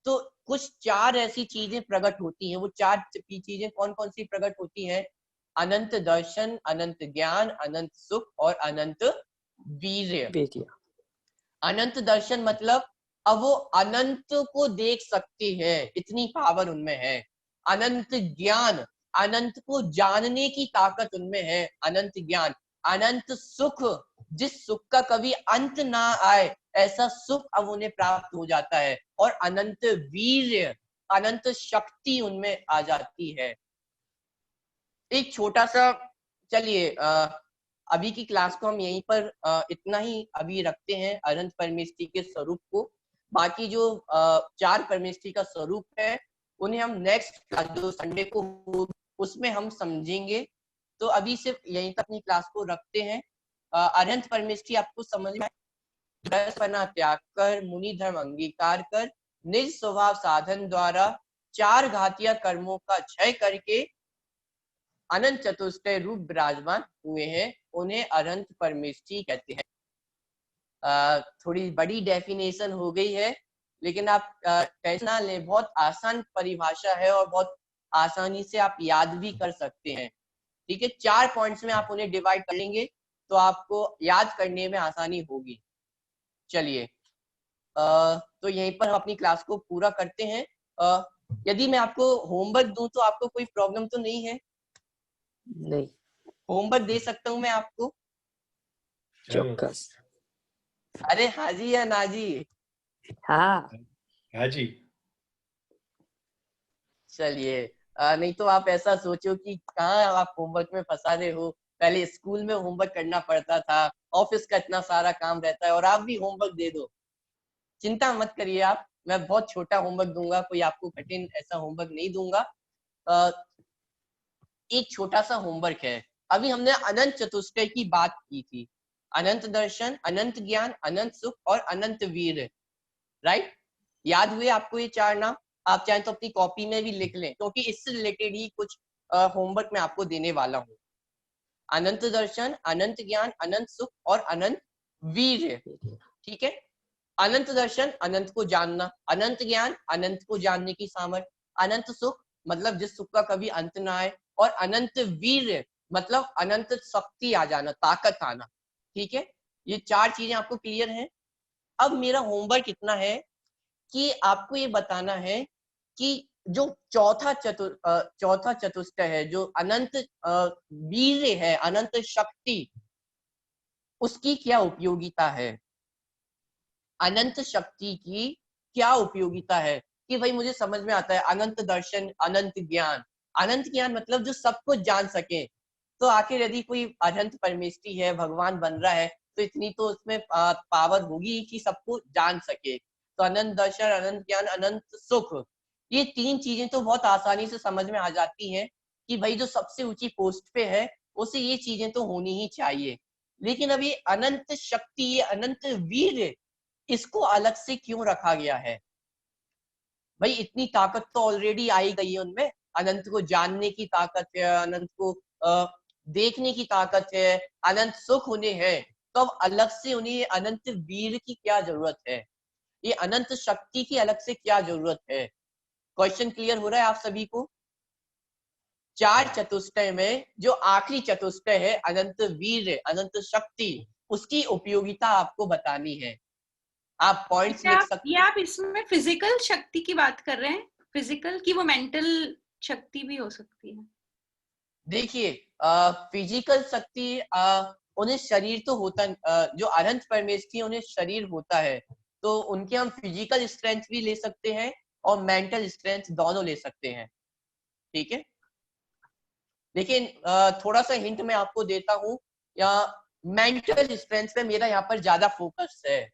तो कुछ 4 ऐसी चीजें प्रकट होती हैं। वो 4 चीजें कौन कौन सी प्रकट होती हैं? अनंत दर्शन, अनंत ज्ञान, अनंत सुख और अनंत वीर्य। अनंत दर्शन मतलब अब वो अनंत को देख सकते हैं, इतनी पावर उनमें है। अनंत ज्ञान, अनंत को जानने की ताकत उनमें है, अनंत ज्ञान। अनंत सुख, जिस सुख का कभी अंत ना आए, ऐसा सुख अब उन्हें प्राप्त हो जाता है। और अनंत वीर्य, अनंत शक्ति उनमें आ जाती है। एक छोटा सा, चलिए अभी की क्लास को हम यहीं पर इतना ही अभी रखते हैं, अनंत परमेष्टि के स्वरूप को। बाकी जो 4 परमेष्टि का स्वरूप है उन्हें हम नेक्स्ट क्लास जो संडे को उसमें हम समझेंगे। तो अभी सिर्फ यहीं तक अपनी क्लास को रखते हैं। अनंत परमेष्टि आपको समझ में आया? त्याग कर, मुनि धर्म अंगीकार कर, निज स्वभाव साधन द्वारा 4 घातीय कर्मों का क्षय करके अनंत चतुष्टय रूप विराजमान हुए हैं, उन्हें अनंत परमेष्टि कहते हैं। थोड़ी बड़ी डेफिनेशन हो गई है, लेकिन आप टेंशन ना लें, बहुत आसान परिभाषा है और बहुत आसानी से आप याद भी कर सकते हैं। ठीक है, 4 पॉइंट्स में आप उन्हें डिवाइड कर लेंगे तो आपको याद करने में आसानी होगी। चलिए तो यहीं पर हम अपनी क्लास को पूरा करते हैं। यदि मैं आपको होमवर्क दूं तो आपको कोई प्रॉब्लम तो नहीं है? नहीं, होमवर्क दे सकता हूं मैं आपको? चौकस। अरे हाजी या नाजी? हाँ हाजी। चलिए नहीं तो आप ऐसा सोचो कि कहाँ आप होमवर्क में फंसा रहे हो। पहले स्कूल में होमवर्क करना पड़ता था, ऑफिस का इतना सारा काम रहता है और आप भी होमवर्क दे दो। चिंता मत करिए आप, मैं बहुत छोटा होमवर्क दूंगा, कोई आपको कठिन ऐसा होमवर्क नहीं दूंगा। एक छोटा सा होमवर्क है। अभी हमने अनंत चतुष्टय की बात की थी, अनंत दर्शन, अनंत ज्ञान, अनंत सुख और अनंत वीर, राइट? याद हुए आपको ये 4 नाम? आप चाहें तो अपनी कॉपी में भी लिख लें, क्योंकि इससे रिलेटेड ही कुछ होमवर्क मैं आपको देने वाला हूँ। अनंत दर्शन, अनंत ज्ञान, अनंत सुख और अनंत वीर्य। ठीक है, अनंत दर्शन अनंत को जानना, अनंत ज्ञान अनंत को जानने की सामर्थ्य, अनंत सुख मतलब जिस सुख का कभी अंत ना आए, और अनंत वीर्य मतलब अनंत शक्ति आ जाना, ताकत आना। ठीक है, ये 4 चीजें आपको क्लियर हैं। अब मेरा होमवर्क इतना है कि आपको ये बताना है कि जो चौथा चतुष्टय है, जो अनंत वीर्य है, अनंत शक्ति, उसकी क्या उपयोगिता है। अनंत शक्ति की क्या उपयोगिता है कि भाई मुझे समझ में आता है अनंत दर्शन, अनंत ज्ञान। अनंत ज्ञान मतलब जो सब कुछ जान सके। तो आखिर यदि कोई अनंत परमेष्ठी है, भगवान बन रहा है, तो इतनी तो उसमें पावर होगी कि सबको जान सके। तो अनंत दर्शन, अनंत ज्ञान, अनंत सुख, ये 3 चीजें तो बहुत आसानी से समझ में आ जाती हैं कि भाई जो सबसे ऊंची पोस्ट पे है उसे ये चीजें तो होनी ही चाहिए। लेकिन अभी अनंत शक्ति, ये अनंत वीर, इसको अलग से क्यों रखा गया है। भाई इतनी ताकत तो ऑलरेडी आई गई है उनमें, अनंत को जानने की ताकत है, अनंत को देखने की ताकत है, अनंत सुख उन्हें है, तो अब अलग से उन्हें अनंत वीर की क्या जरूरत है, ये अनंत शक्ति की अलग से क्या जरूरत है। क्वेश्चन क्लियर हो रहा है आप सभी को। 4 चतुष्टय में जो आखिरी चतुष्टय है अनंत वीर, अनंत शक्ति, उसकी उपयोगिता आपको बतानी है। आप पॉइंट्स लिख सकते ये आप इसमें फिजिकल शक्ति की बात कर रहे हैं, फिजिकल की वो मेंटल शक्ति भी हो सकती है। देखिए फिजिकल शक्ति, उन्हें शरीर तो होता, जो अनंत परमेष्ठी उन्हें शरीर होता है, तो उनके हम फिजिकल स्ट्रेंथ भी ले सकते हैं और मेंटल स्ट्रेंथ दोनों ले सकते हैं। ठीक है, लेकिन थोड़ा सा हिंट मैं आपको देता हूँ, या मेंटल स्ट्रेंथ पे मेरा यहाँ पर ज्यादा फोकस है।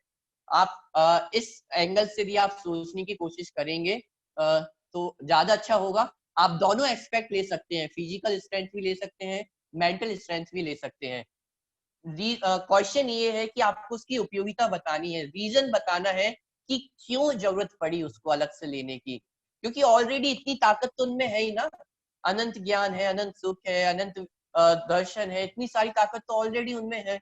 आप इस एंगल से भी आप सोचने की कोशिश करेंगे तो ज्यादा अच्छा होगा। आप दोनों एस्पेक्ट ले सकते हैं, फिजिकल स्ट्रेंथ भी ले सकते हैं, मेंटल स्ट्रेंथ भी ले सकते हैं। क्वेश्चन ये है कि आपको उसकी उपयोगिता बतानी है, रीजन बताना है कि क्यों जरूरत पड़ी उसको अलग से लेने की, क्योंकि ऑलरेडी इतनी ताकत तो उनमें है ही ना। अनंत ज्ञान है, अनंत सुख है, अनंत दर्शन है, इतनी सारी ताकत तो ऑलरेडी उनमें है।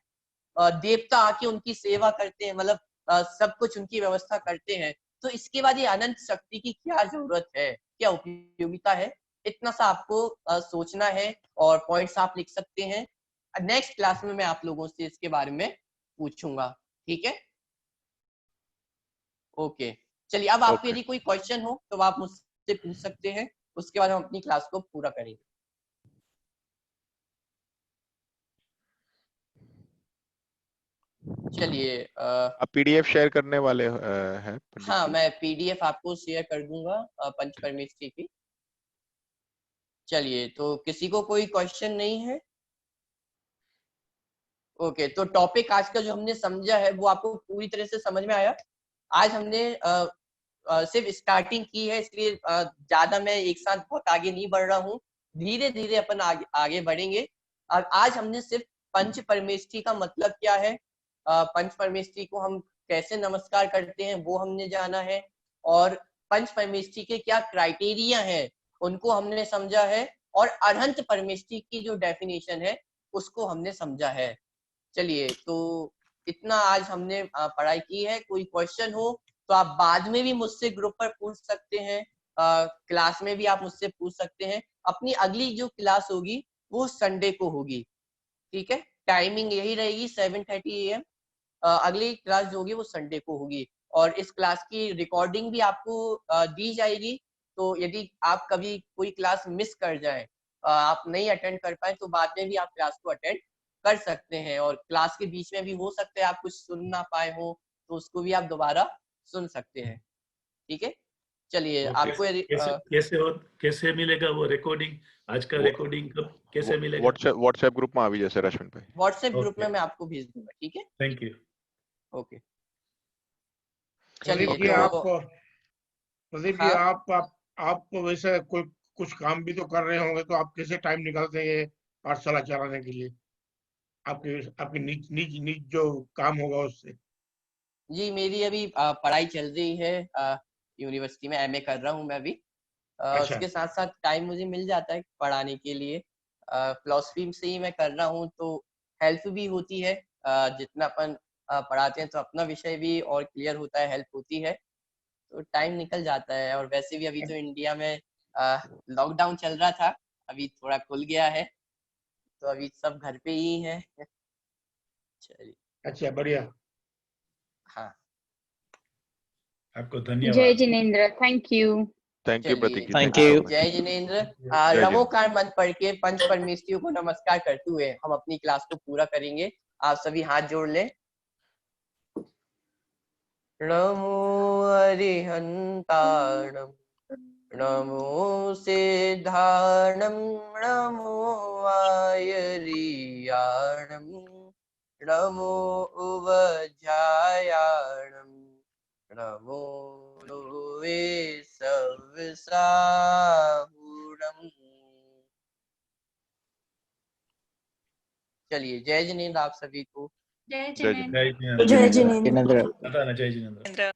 देवता आके उनकी सेवा करते हैं, मतलब सब कुछ उनकी व्यवस्था करते हैं। तो इसके बाद ये अनंत शक्ति की क्या जरूरत है, क्या उपयोगिता है, इतना सा आपको सोचना है और पॉइंट्स आप लिख सकते हैं। नेक्स्ट क्लास में मैं आप लोगों से इसके बारे में पूछूंगा। ठीक है, ओके। चलिए, अब आपको यदि कोई क्वेश्चन हो तो आप मुझसे पूछ सकते हैं, उसके बाद हम अपनी क्लास को पूरा करेंगे। चलिए, आप पीडीएफ शेयर करने वाले हैं? हाँ, मैं पीडीएफ आपको शेयर कर दूंगा पंच परमेष्ठी की। चलिए, तो किसी को कोई क्वेश्चन नहीं है? ओके, तो टॉपिक आज का जो हमने समझा है वो आपको पूरी तरह से समझ में आया। आज हमने सिर्फ स्टार्टिंग की है, इसलिए ज्यादा मैं एक साथ बहुत आगे नहीं बढ़ रहा हूँ, धीरे धीरे अपन आगे बढ़ेंगे। और आज हमने सिर्फ पंच परमेष्ठी का मतलब क्या है, पंच परमेष्ठी को हम कैसे नमस्कार करते हैं वो हमने जाना है, और पंच परमेष्ठी के क्या क्राइटेरिया है उनको हमने समझा है, और अनंत परमेष्ठी की जो डेफिनेशन है उसको हमने समझा है। चलिए, तो इतना आज हमने पढ़ाई की है। कोई क्वेश्चन हो तो आप बाद में भी मुझसे ग्रुप पर पूछ सकते हैं, क्लास में भी आप मुझसे पूछ सकते हैं। अपनी अगली जो क्लास होगी वो संडे को होगी। ठीक है, टाइमिंग यही रहेगी 7:30 AM। अगली क्लास जो होगी वो संडे को होगी, और इस क्लास की रिकॉर्डिंग भी आपको दी जाएगी। तो यदि आप कभी कोई क्लास मिस कर जाए, आप नहीं अटेंड कर पाए, तो बाद में भी आप क्लास को अटेंड कर सकते हैं, और क्लास के बीच में भी हो सकता है आप कुछ सुन ना पाए हो तो उसको भी आप दोबारा सुन सकते हैं। ठीक है, चलिए, आपको कैसे मिलेगा वो रिकॉर्डिंग, आज का रिकॉर्डिंग कब कैसे मिलेगा? व्हाट्सएप ग्रुप में आ जैसे रश्मिन भाई, व्हाट्सएप ग्रुप में मैं आपको भेज दूंगा। ठीक है, थैंक यू। ओके, चलिए। प्रदीप जी, आप वैसे कोई कुछ काम भी तो कर रहे होंगे, तो आप कैसे टाइम निकालते हैं ये पाठशाला चलाने के लिए, आपके निज जो काम होगा उससे? जी, मेरी अभी पढ़ाई चल रही है, यूनिवर्सिटी में MA कर रहा हूँ मैं अभी। अच्छा। उसके साथ साथ टाइम मुझे मिल जाता है पढ़ाने के लिए। फिलॉसफी से ही मैं कर रहा हूँ तो हेल्प भी होती है। जितना अपन पढ़ाते हैं तो अपना विषय भी और क्लियर होता है, हेल्प होती है, तो टाइम निकल जाता है। और वैसे भी अभी तो इंडिया में लॉकडाउन चल रहा था, अभी थोड़ा खुल गया है तो अभी सब घर पे ही हैं। चलिए। अच्छा, बढ़िया। हाँ, आपको जय धन्यवाद। Jinendra, thank you. Thank you, चलिए। Pratik ji. Thank Thank you so you. much. जय जिनेन्द्र। जय जिनेन्द्र। रमोकार मंत्र पढ़ के पंच परमेष्ठियों को नमस्कार करते हुए हम अपनी क्लास को पूरा करेंगे। आप सभी हाथ जोड़ लें। नमो अरिहंताणं, नमो सिद्धाणं, नमो वायरियाणं, नमो उवज्रायाणं, नमो लोवे सवसाहुणम्। चलिए, जय जिनेन्द्र आप सभी को। जय जय जिनेन्द्र। जिनेन्द्र। जय जिनेन्द्र। जय जिनेन्द्र।